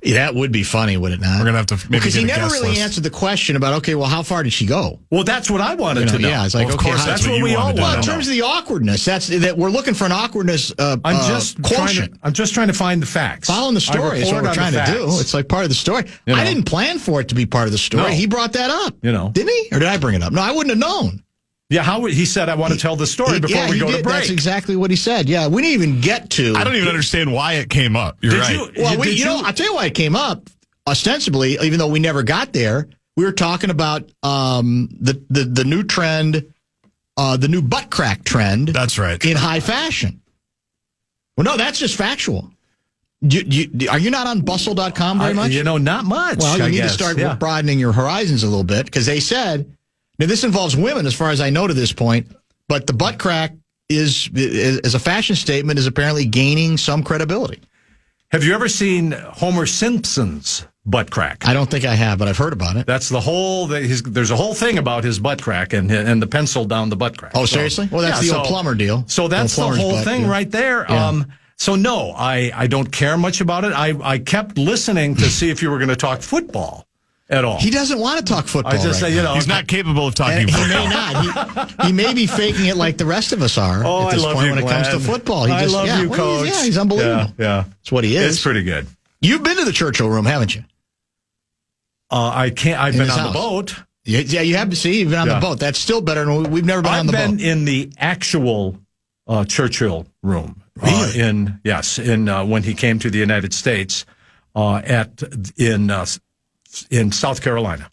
Yeah, that would be funny, would it not? We're going to have to maybe because he never really list. answered the question about, okay, well, how far did she go? Well, that's what I wanted to know. Yeah, it's like, of course, that's what we all want. Well, in terms of the awkwardness, that we're looking for an awkwardness quotient. I'm just trying to find the facts. Following the story is what we're trying to do. It's like part of the story. I didn't plan for it to be part of the story. No. He brought that up. Didn't he? Or did I bring it up? No, I wouldn't have known. Yeah, he said, I want to tell the story before we go to break. That's exactly what he said. Yeah, we didn't even get to. I don't even understand why it came up. You're right. I'll tell you why it came up. Ostensibly, even though we never got there, we were talking about the new trend, the new butt crack trend. That's right. In high fashion. Well, no, that's just factual. Are you not on bustle.com very much? Not much. Well, you need to start broadening your horizons a little bit because they said. Now, this involves women, as far as I know to this point, but the butt crack is as a fashion statement, is apparently gaining some credibility. Have you ever seen Homer Simpson's butt crack? I don't think I have, but I've heard about it. That's the whole. There's a whole thing about his butt crack and the pencil down the butt crack. Oh, seriously? Well, that's the old plumber deal. So that's the whole thing right there. Yeah. So no, I don't care much about it. I kept listening to see if you were going to talk football. At all. He doesn't want to talk football. I just say, he's not capable of talking football. He may not. He may be faking it like the rest of us are at this point when it comes to football. I love you, Coach. He's unbelievable. Yeah. That's what he is. It's pretty good. You've been to the Churchill room, haven't you? I've been on the boat. Yeah, you have to see. You've been on the boat. That's still better than we've never been on the boat. I've been in the actual Churchill room. Really? When he came to the United States in South Carolina.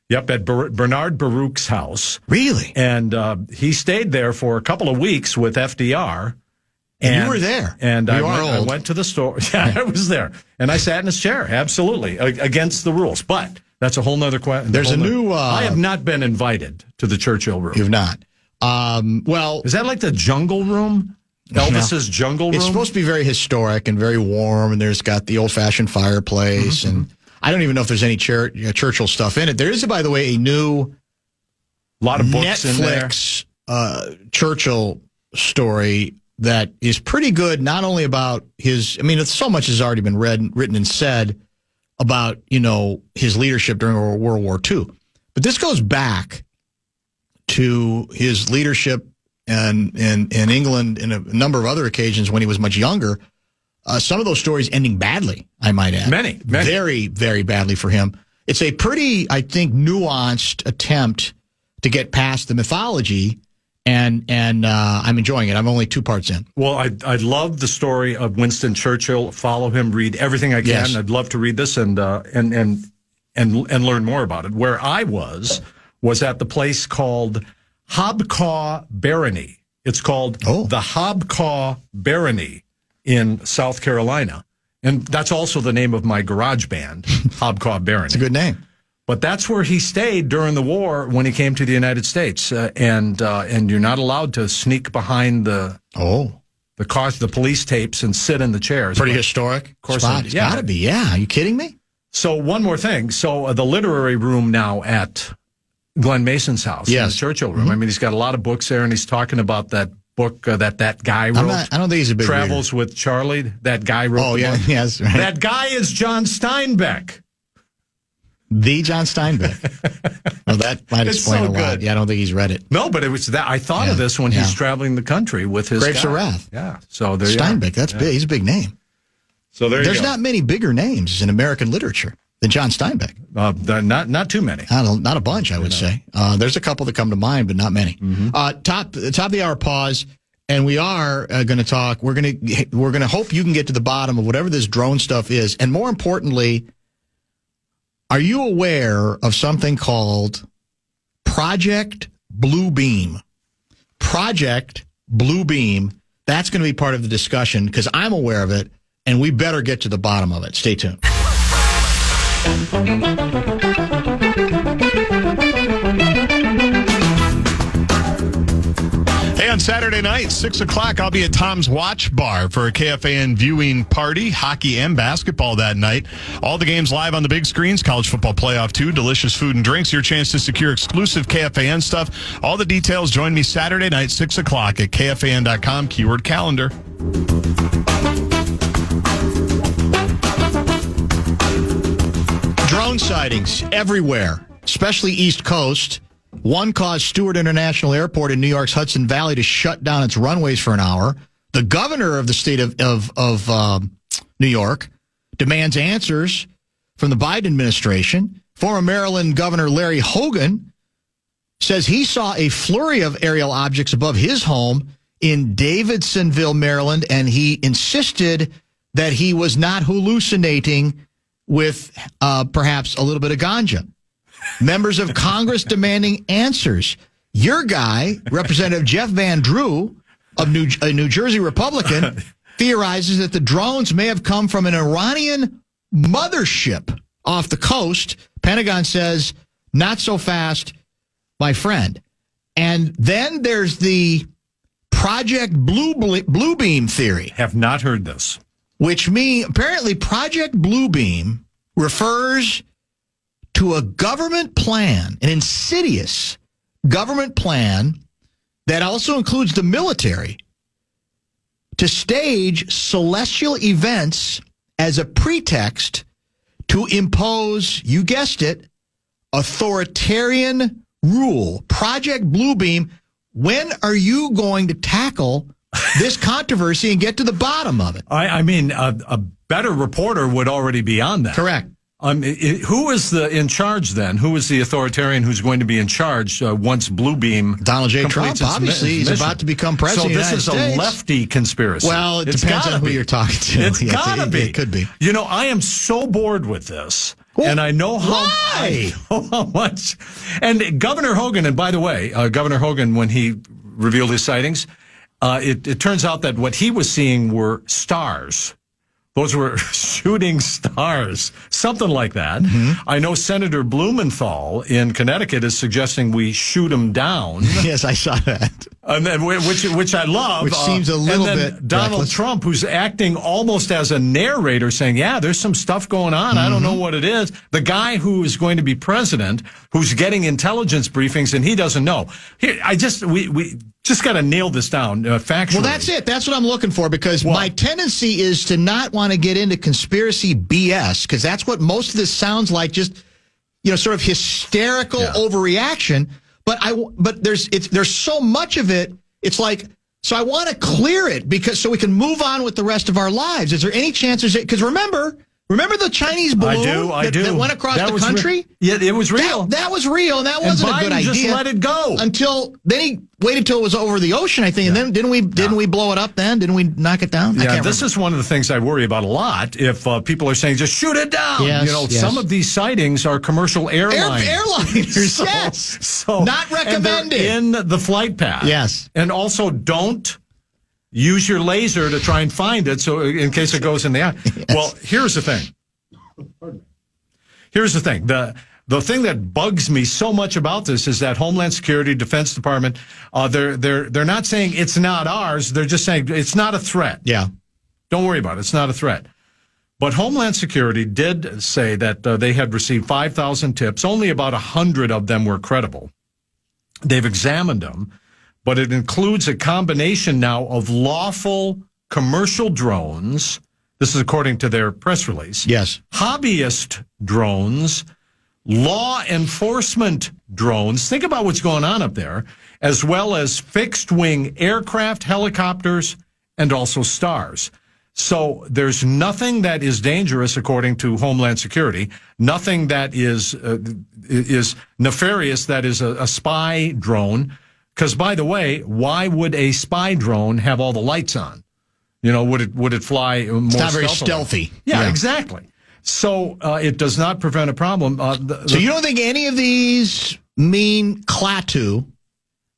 Yep, at Bernard Baruch's house. Really? And he stayed there for a couple of weeks with FDR. And you were there. And I went to the store. Yeah, I was there. And I sat in his chair, absolutely, against the rules. But that's a whole nother question. There's a new... I have not been invited to the Churchill room. You've not. Well... Is that like the jungle room? Elvis's jungle room? It's supposed to be very historic and very warm, and there's got the old-fashioned fireplace, and... I don't even know if there's any Churchill stuff in it. There is, by the way, a new lot of books Netflix Churchill story that is pretty good, not only about his, so much has already been written and said about, his leadership during World War II. But this goes back to his leadership in England in a number of other occasions when he was much younger. Some of those stories ending badly, I might add. Many. Very, very badly for him. It's a pretty, I think, nuanced attempt to get past the mythology, and I'm enjoying it. I'm only 2 parts in. Well, I love the story of Winston Churchill. Follow him, read everything I can. Yes. I'd love to read this and learn more about it. Where I was at the place called Hobcaw Barony. It's called the Hobcaw Barony in South Carolina. And that's also the name of my garage band, Hobcaw Barony. It's a good name. But that's where he stayed during the war when he came to the United States. And you're not allowed to sneak behind the police tapes and sit in the chairs. Pretty historic spot. It's got to be, yeah. Are you kidding me? So one more thing. So the literary room now at Glenn Mason's house, yes, the Churchill room. I mean, he's got a lot of books there, and he's talking about that book that guy wrote. I don't think he's a big Travels reader. with Charlie. That guy wrote. Oh, yeah, book. yes. Right. That guy is John Steinbeck. The John Steinbeck. Well, that might explain a lot. Yeah, I don't think he's read it. No, but it was that I thought of this when he's traveling the country with his Grapes guy. of Wrath. Yeah. So there Steinbeck, that's big. He's a big name. So there's not many bigger names in American literature than John Steinbeck. Not too many. Not a bunch, I would say. There's a couple that come to mind, but not many. Mm-hmm. Top of the hour pause, and we are going to talk. We're going to hope you can get to the bottom of whatever this drone stuff is, and more importantly, are you aware of something called Project Bluebeam? Project Bluebeam. That's going to be part of the discussion because I'm aware of it, and we better get to the bottom of it. Stay tuned. Hey, on Saturday night, 6 o'clock, I'll be at Tom's Watch Bar for a KFAN viewing party, hockey and basketball that night. All the games live on the big screens, college football playoff too, delicious food and drinks, your chance to secure exclusive KFAN stuff. All the details, join me Saturday night, 6 o'clock at KFAN.com, keyword calendar. Drone sightings everywhere, especially East Coast. One caused Stewart International Airport in New York's Hudson Valley to shut down its runways for an hour. The governor of the state of New York demands answers from the Biden administration. Former Maryland Governor Larry Hogan says he saw a flurry of aerial objects above his home in Davidsonville, Maryland, and he insisted that he was not hallucinating with perhaps a little bit of ganja. Members of Congress demanding answers. Your guy, Representative Jeff Van Drew, of a New Jersey Republican, theorizes that the drones may have come from an Iranian mothership off the coast. Pentagon says, not so fast, my friend. And then there's the Project Bluebeam theory. Have not heard this. Which means, apparently, Project Bluebeam refers to a government plan, an insidious government plan that also includes the military to stage celestial events as a pretext to impose, you guessed it, authoritarian rule. Project Bluebeam, when are you going to tackle this controversy and get to the bottom of it? I mean, a better reporter would already be on that. Correct. Who is in charge then? Who is the authoritarian who's going to be in charge once Bluebeam? Donald J. Trump, obviously. He's about to become president of the United States. So this is a lefty conspircy. Well, it depends on who you're talking to. It's got to be. It could be. You know, I am so bored with this. Well, and I know how much. And Governor Hogan, and by the way, Governor Hogan, when he revealed his sightings, it turns out that what he was seeing were stars. Those were shooting stars, something like that. Mm-hmm. I know Senator Blumenthal in Connecticut is suggesting we shoot them down. Yes, I saw that. And then, which I love. Which seems a little bit Donald reckless. Trump, who's acting almost as a narrator, saying, yeah, there's some stuff going on. Mm-hmm. I don't know what it is. The guy who is going to be president, who's getting intelligence briefings, and he doesn't know. Here, we just got to nail this down factually. Well, that's it. That's what I'm looking for, because my tendency is to not want to get into conspiracy BS, because that's what most of this sounds like, just, sort of hysterical overreaction. But there's so much of it. It's like, so I want to clear it so we can move on with the rest of our lives. Is there any chances? Because remember, Remember the Chinese balloon I do. that went across the country? Yeah, it was real. That was real, and that wasn't a good idea. Just let it go. Until then, he waited till it was over the ocean, I think, and then didn't we blow it up then? Didn't we knock it down? Yeah, this is one of the things I worry about a lot. If people are saying, just shoot it down. Yes, some of these sightings are commercial airlines. Airliners, yes. So, not recommended. In the flight path. Yes. And also don't use your laser to try and find it so in case it goes in the eye. Yes. Well, here's the thing. Here's the thing. The thing that bugs me so much about this is that Homeland Security, Defense Department, they're not saying it's not ours. They're just saying it's not a threat. Yeah. Don't worry about it. It's not a threat. But Homeland Security did say that they had received 5,000 tips. Only about 100 of them were credible. They've examined them, but it includes a combination now of lawful commercial drones. This is according to their press release. Yes. Hobbyist drones, law enforcement drones. Think about what's going on up there, as well as fixed-wing aircraft, helicopters, and also stars. So there's nothing that is dangerous, according to Homeland Security. Nothing that is nefarious, that is a spy drone. Because, by the way, why would a spy drone have all the lights on? Would it fly more It's not very stealthily? stealthy. Yeah, exactly. So it does not prevent a problem. So you don't think any of these mean Klaatu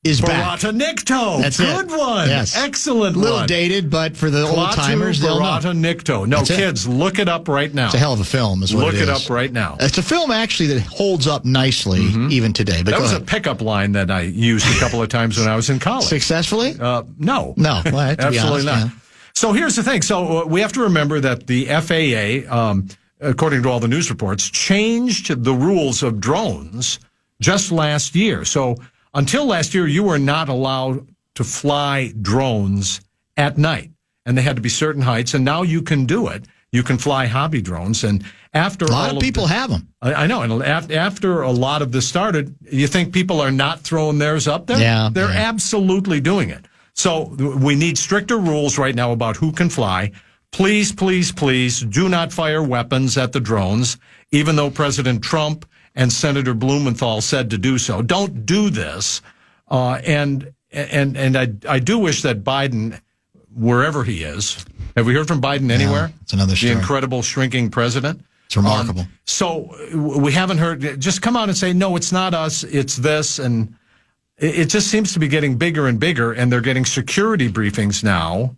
is back? Barata-Nikto. That's Good one. Yes. Excellent one. A little dated, but for the old timers, they'll know. Barata-Nikto. No, kids, look it up right now. It's a hell of a film, is what Look it is. it up right now. It's a film, actually, that holds up nicely even today. But that was a pickup line that I used a couple of times when I was in college. Successfully? No. No. Well, Absolutely not. Yeah. So here's the thing. So we have to remember that the FAA, according to all the news reports, changed the rules of drones just last year. So until last year, you were not allowed to fly drones at night, and they had to be certain heights. And now you can do it. You can fly hobby drones. And after a lot of people have them. I know. And after a lot of this started, you think people are not throwing theirs up there? Yeah. They're absolutely doing it. So we need stricter rules right now about who can fly. Please, please, please do not fire weapons at the drones, even though President Trump and Senator Blumenthal said to do so. Don't do this. And I do wish that Biden, wherever he is, have we heard from Biden anywhere? No, it's another story. The incredible shrinking president. It's remarkable. So we haven't heard, just come out and say, no, it's not us, it's this. And it just seems to be getting bigger and bigger, and they're getting security briefings now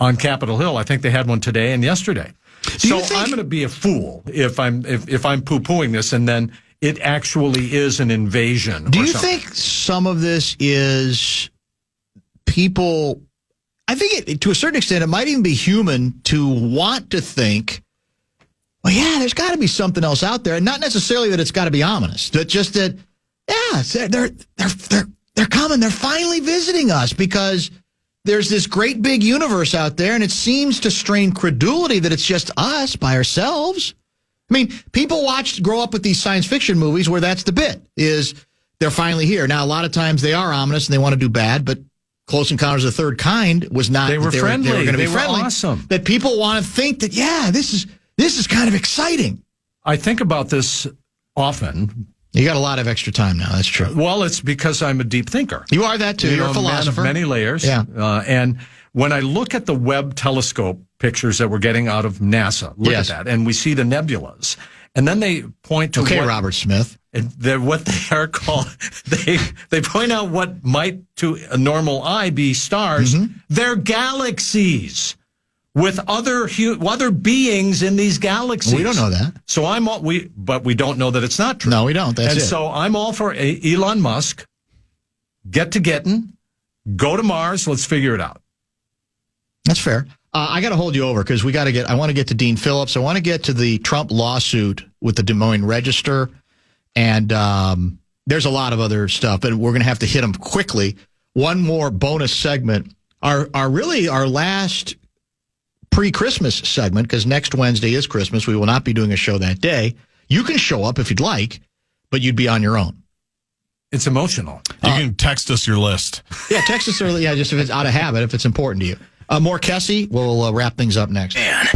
on Capitol Hill. I think they had one today and yesterday. So I'm going to be a fool if I'm poo-pooing this, and then it actually is an invasion. Do you think some of this is people? I think to a certain extent, it might even be human to want to think, well, yeah, there's got to be something else out there, and not necessarily that it's got to be ominous, but just that, yeah, they're coming. They're finally visiting us because there's this great big universe out there, and it seems to strain credulity that it's just us by ourselves. I mean, people grow up with these science fiction movies where that's the bit, is they're finally here. Now, a lot of times they are ominous and they want to do bad, but Close Encounters of the Third Kind was not. They were friendly. They were going to be friendly. Awesome. That people want to think that, yeah, this is kind of exciting. I think about this often. You got a lot of extra time now. That's true. Well, it's because I'm a deep thinker. You are that too. You're a philosopher. Man of many layers. Yeah. And when I look at the Webb telescope pictures that we're getting out of NASA, look at that, and we see the nebulas, and then they point to Robert Smith. What they are called. They point out what might to a normal eye be stars. Mm-hmm. They're galaxies with other beings in these galaxies. We don't know that. So but we don't know that it's not true. No, we don't. That's it. So I'm all for Elon Musk. Getting, go to Mars. Let's figure it out. That's fair. I got to hold you over because I want to get to Dean Phillips. I want to get to the Trump lawsuit with the Des Moines Register. And there's a lot of other stuff, but we're going to have to hit them quickly. One more bonus segment. Our last pre-Christmas segment, because next Wednesday is Christmas. We will not be doing a show that day. You can show up if you'd like, but you'd be on your own. It's emotional. You can text us your list. Yeah, text us early. Yeah, just if it's out of habit, if it's important to you. More Kessie. We'll wrap things up next. Man.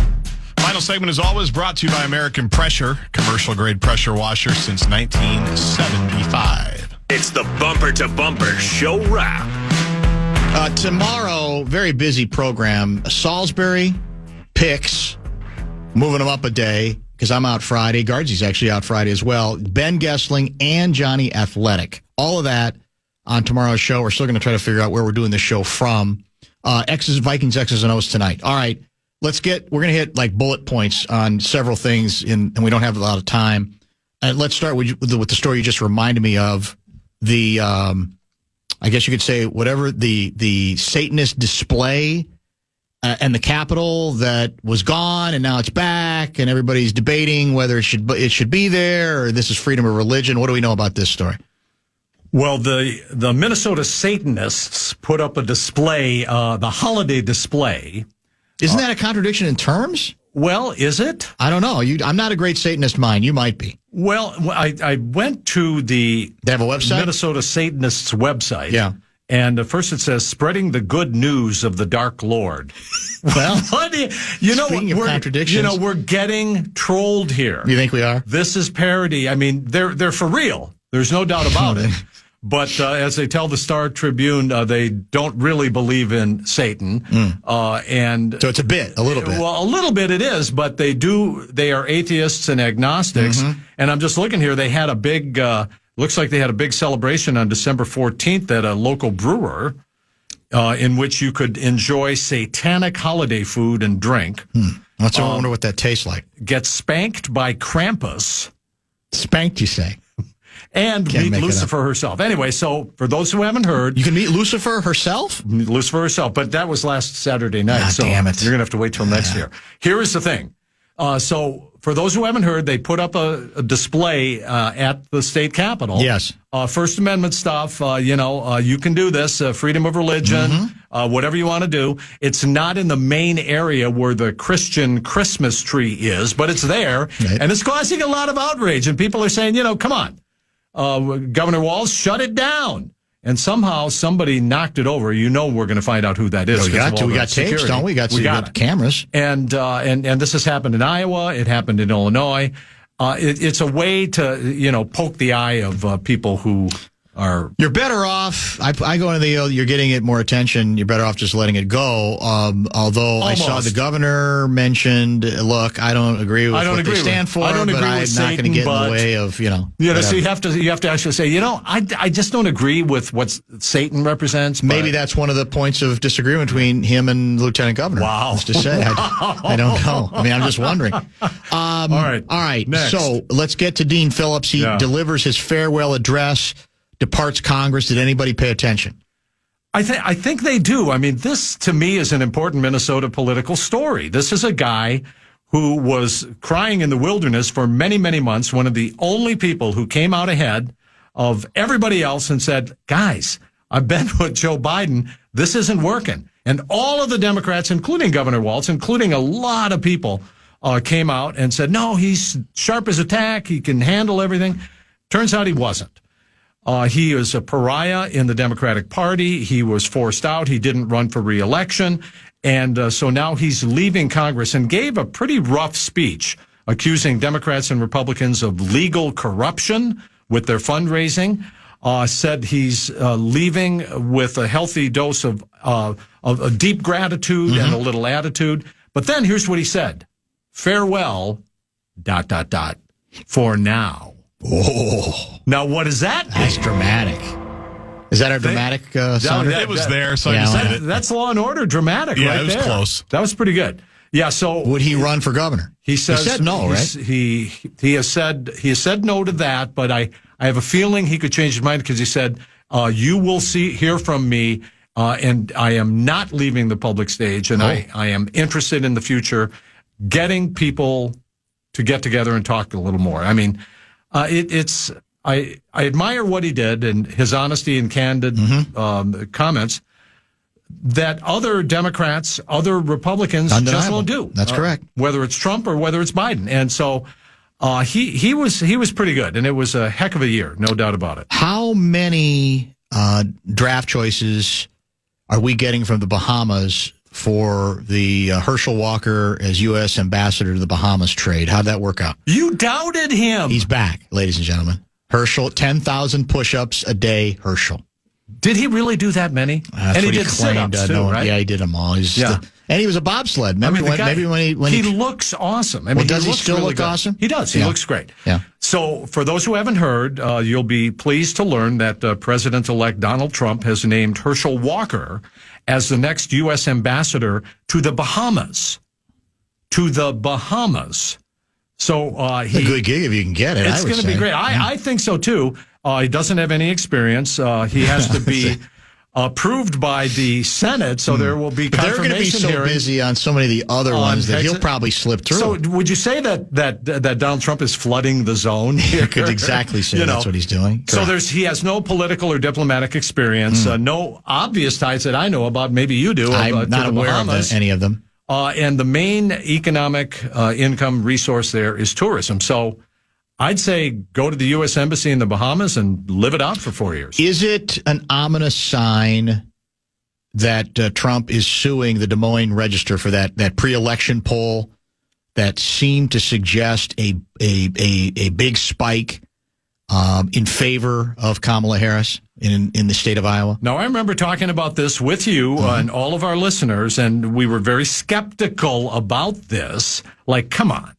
My final segment is always brought to you by American Pressure, commercial-grade pressure washer since 1975. It's the Bumper to Bumper Show Wrap. Tomorrow, very busy program. Salisbury, picks, moving them up a day because I'm out Friday. Gaardsy's actually out Friday as well. Ben Gessling and Johnny Athletic. All of that on tomorrow's show. We're still going to try to figure out where we're doing the show from. Vikings, X's, and O's tonight. All right, we're going to hit like bullet points on several things, and we don't have a lot of time. Let's start with the story you just reminded me of. The, I guess you could say, whatever the Satanist display and the Capitol that was gone, and now it's back, and everybody's debating whether it should be there, or this is freedom of religion. What do we know about this story? Well, the Minnesota Satanists put up a display, the holiday display. Isn't that a contradiction in terms? Well, is it? I don't know. I'm not a great Satanist mind. You might be. Well, I went to they have a website? Minnesota Satanists website. Yeah. And first it says, spreading the good news of the Dark Lord. Well, speaking of contradictions, we're getting trolled here. You think we are? This is parody. I mean, they're for real. There's no doubt about it. But as they tell the Star Tribune, they don't really believe in Satan. And so it's a little bit. Well, a little bit it is, but they are atheists and agnostics. Mm-hmm. And I'm just looking here. They had a big, looks like they had a big celebration on December 14th at a local brewer in which you could enjoy satanic holiday food and drink. I wonder what that tastes like. Get spanked by Krampus. Spanked, you say? And meet Lucifer herself. Anyway, so for those who haven't heard... You can meet Lucifer herself? Lucifer herself. But that was last Saturday night. So damn it. You're going to have to wait till next year. Here is the thing. So for those who haven't heard, they put up a display at the state capitol. Yes. First Amendment stuff. You can do this. Freedom of religion. Whatever you want to do. It's not in the main area where the Christian Christmas tree is, but it's there. Right. And it's causing a lot of outrage. And people are saying, come on. Governor Walz, shut it down. And somehow somebody knocked it over. We're going to find out who that is. We got tapes, don't we? We got cameras. And this has happened in Iowa. It happened in Illinois. It's a way to, poke the eye of people who are... You're better off, I go into the, you're getting it more attention, you're better off just letting it go. Although I saw the governor mentioned, look, I don't agree with what they stand for, but I'm not going to get in the way of, so you have to actually say, I just don't agree with what Satan represents. Maybe that's one of the points of disagreement between him and Lieutenant Governor. Wow. Just to say, I don't know. I mean, I'm just wondering. All right. Next. So let's get to Dean Phillips. He delivers his farewell address. Departs Congress. Did anybody pay attention? I think they do. I mean, this to me is an important Minnesota political story. This is a guy who was crying in the wilderness for many, many months, one of the only people who came out ahead of everybody else and said, guys, I've been with Joe Biden. This isn't working. And all of the Democrats, including Governor Walz, including a lot of people, came out and said, no, he's sharp as a tack. He can handle everything. Turns out he wasn't. He is a pariah in the Democratic Party. He was forced out. He didn't run for re-election. And so now he's leaving Congress and gave a pretty rough speech accusing Democrats and Republicans of legal corruption with their fundraising. Said he's leaving with a healthy dose of a deep gratitude and a little attitude. But then here's what he said. Farewell, ... for now. Oh. Now, what is that? That's dramatic. Is that our dramatic sound? It was there, so I just said it. That's Law and Order dramatic, right? Yeah, it was there. Close. That was pretty good. Yeah. So would he run for governor? He said no, right? He has said no to that, but I have a feeling he could change his mind because he said, "You will hear from me, and I am not leaving the public stage, and I am interested in the future, getting people to get together and talk a little more." I mean. I admire what he did and his honesty and candid comments that other Democrats, other Republicans just won't do. That's correct. Whether it's Trump or whether it's Biden. And so he was pretty good, and it was a heck of a year, no doubt about it. How many draft choices are we getting from the Bahamas for the Herschel Walker as U.S. ambassador to the Bahamas trade. How'd that work out? You doubted him. He's back, ladies and gentlemen. Herschel, 10,000 push-ups a day, Herschel. Did he really do that many? That's and he what did sit-ups too, right? Yeah, he did them all. And he was a bobsled. Remember when he looks awesome. Does he still look awesome? He does. He looks great. Yeah. So for those who haven't heard, you'll be pleased to learn that President-elect Donald Trump has named Herschel Walker as the next U.S. ambassador to the Bahamas. To the Bahamas. So a good gig if you can get it. It's going to be great. I think so too. He doesn't have any experience. He has to be approved by the Senate, so there will be confirmation they're going to be so hearings. Busy on so many of the other ones that he'll probably slip through. So would you say that Donald Trump is flooding the zone here? You could exactly say that's what he's doing. Correct. So he has no political or diplomatic experience, no obvious ties that I know about. Maybe you do. I'm not aware of any of them. And the main economic income resource there is tourism. So I'd say go to the U.S. Embassy in the Bahamas and live it out for 4 years. Is it an ominous sign that Trump is suing the Des Moines Register for that pre-election poll that seemed to suggest a big spike in favor of Kamala Harris in the state of Iowa? Now, I remember talking about this with you and all of our listeners, and we were very skeptical about this. Like, come on.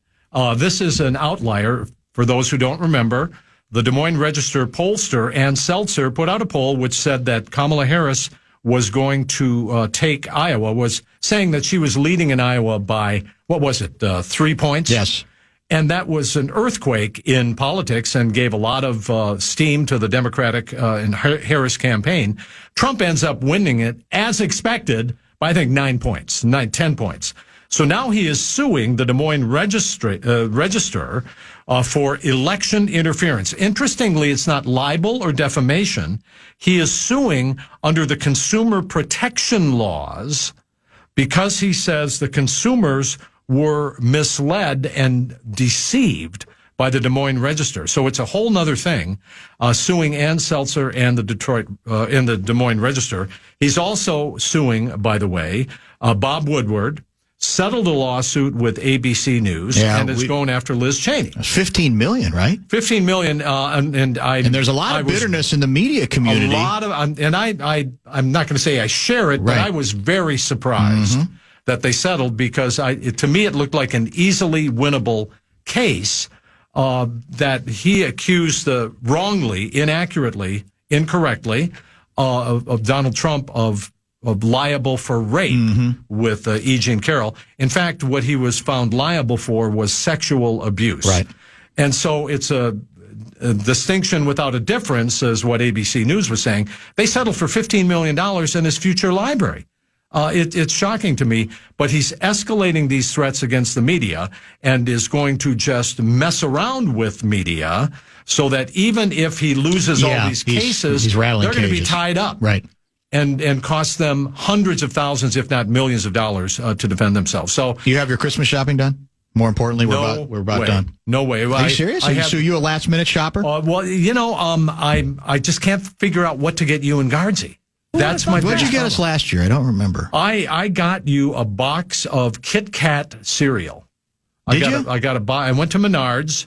This is an outlier. For those who don't remember, the Des Moines Register pollster Ann Seltzer put out a poll which said that Kamala Harris was going to take Iowa, was saying that she was leading in Iowa by, 3 points? Yes. And that was an earthquake in politics and gave a lot of steam to the Democratic and Harris campaign. Trump ends up winning it, as expected, by, I think, 10 points. So now he is suing the Des Moines Register for election interference. Interestingly, it's not libel or defamation. He is suing under the consumer protection laws because he says the consumers were misled and deceived by the Des Moines Register. So it's a whole nother thing, suing Ann Seltzer and the Des Moines Register. He's also suing, by the way, Bob Woodward, settled a lawsuit with ABC News, and it's going after Liz Cheney. $15 million, right? $15 million, and there's a lot of bitterness in the media community. A lot of, and I'm not going to say I share it, but I was very surprised that they settled because to me it looked like an easily winnable case that he accused wrongly, inaccurately, incorrectly of Donald Trump of liable for rape with E. Jean Carroll. In fact, what he was found liable for was sexual abuse. Right. And so it's a distinction without a difference, is what ABC News was saying. They settled for $15 million in his future library. It's shocking to me, but he's escalating these threats against the media and is going to just mess around with media so that even if he loses all these cases, they're going to be tied up. Right. And cost them hundreds of thousands, if not millions of dollars to defend themselves. So, you have your Christmas shopping done? More importantly, we're about done. No way. Are you serious? So you a last minute shopper? I just can't figure out what to get you and Gaardsy. That's my. What'd you get us last year? I don't remember. I got you a box of Kit Kat cereal. I went to Menards.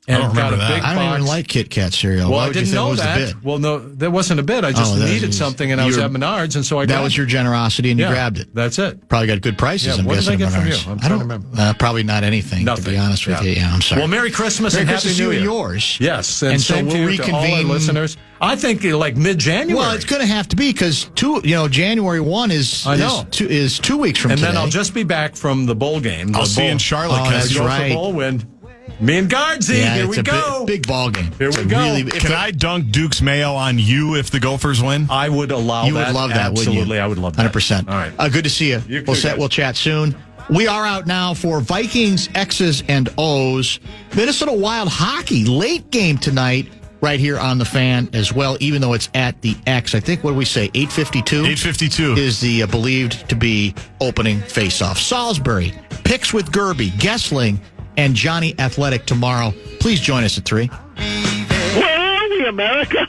And I don't remember that. I don't even like Kit Kat cereal. Well, I didn't know that. Well, no, that wasn't a bid. I just needed something, and I was at Menards, and so I got it. That was your generosity, and you grabbed it. That's it. Probably got good prices. Yeah, what did I get from you? I'm trying to remember. Probably not anything, to be honest with you. Yeah, I'm sorry. Well, Merry Christmas and Happy New Year. And yours. Yes, and same to you, to all our listeners. I think like mid-January. Well, it's going to have to be because January 1 is 2 weeks from today. And then I'll just be back from the bowl game. I'll see you in Charlotte. That's right. Bowl win. Me and Gaardsy, here we go. Big ball game. Here we go. Can I dunk Duke's mayo on you if the Gophers win? I would allow that. You would love that, Absolutely, wouldn't you? I would love that. 100%. All right. Good to see you. We'll chat soon. We are out now for Vikings X's and O's. Minnesota Wild hockey, late game tonight, right here on the Fan as well, even though it's at the X. I think, what do we say, 8:52? 8:52 is the believed to be opening faceoff. Salisbury, picks with Gerby, Gessling, and Johnny Athletic tomorrow. Please join us at 3. Where are we, America?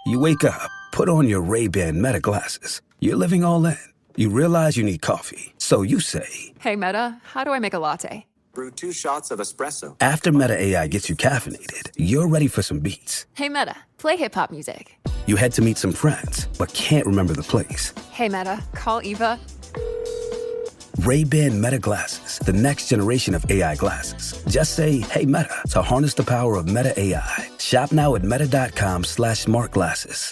You wake up, put on your Ray-Ban Meta glasses. You're living all in. You realize you need coffee. So you say, "Hey, Meta, how do I make a latte?" Brew 2 shots of espresso. After Meta AI gets you caffeinated, you're ready for some beats. "Hey, Meta, play hip-hop music." You head to meet some friends, but can't remember the place. "Hey, Meta, call Eva." Ray-Ban Meta glasses, the next generation of AI glasses. Just say, "Hey, Meta," to harness the power of Meta AI. Shop now at meta.com/smartglasses.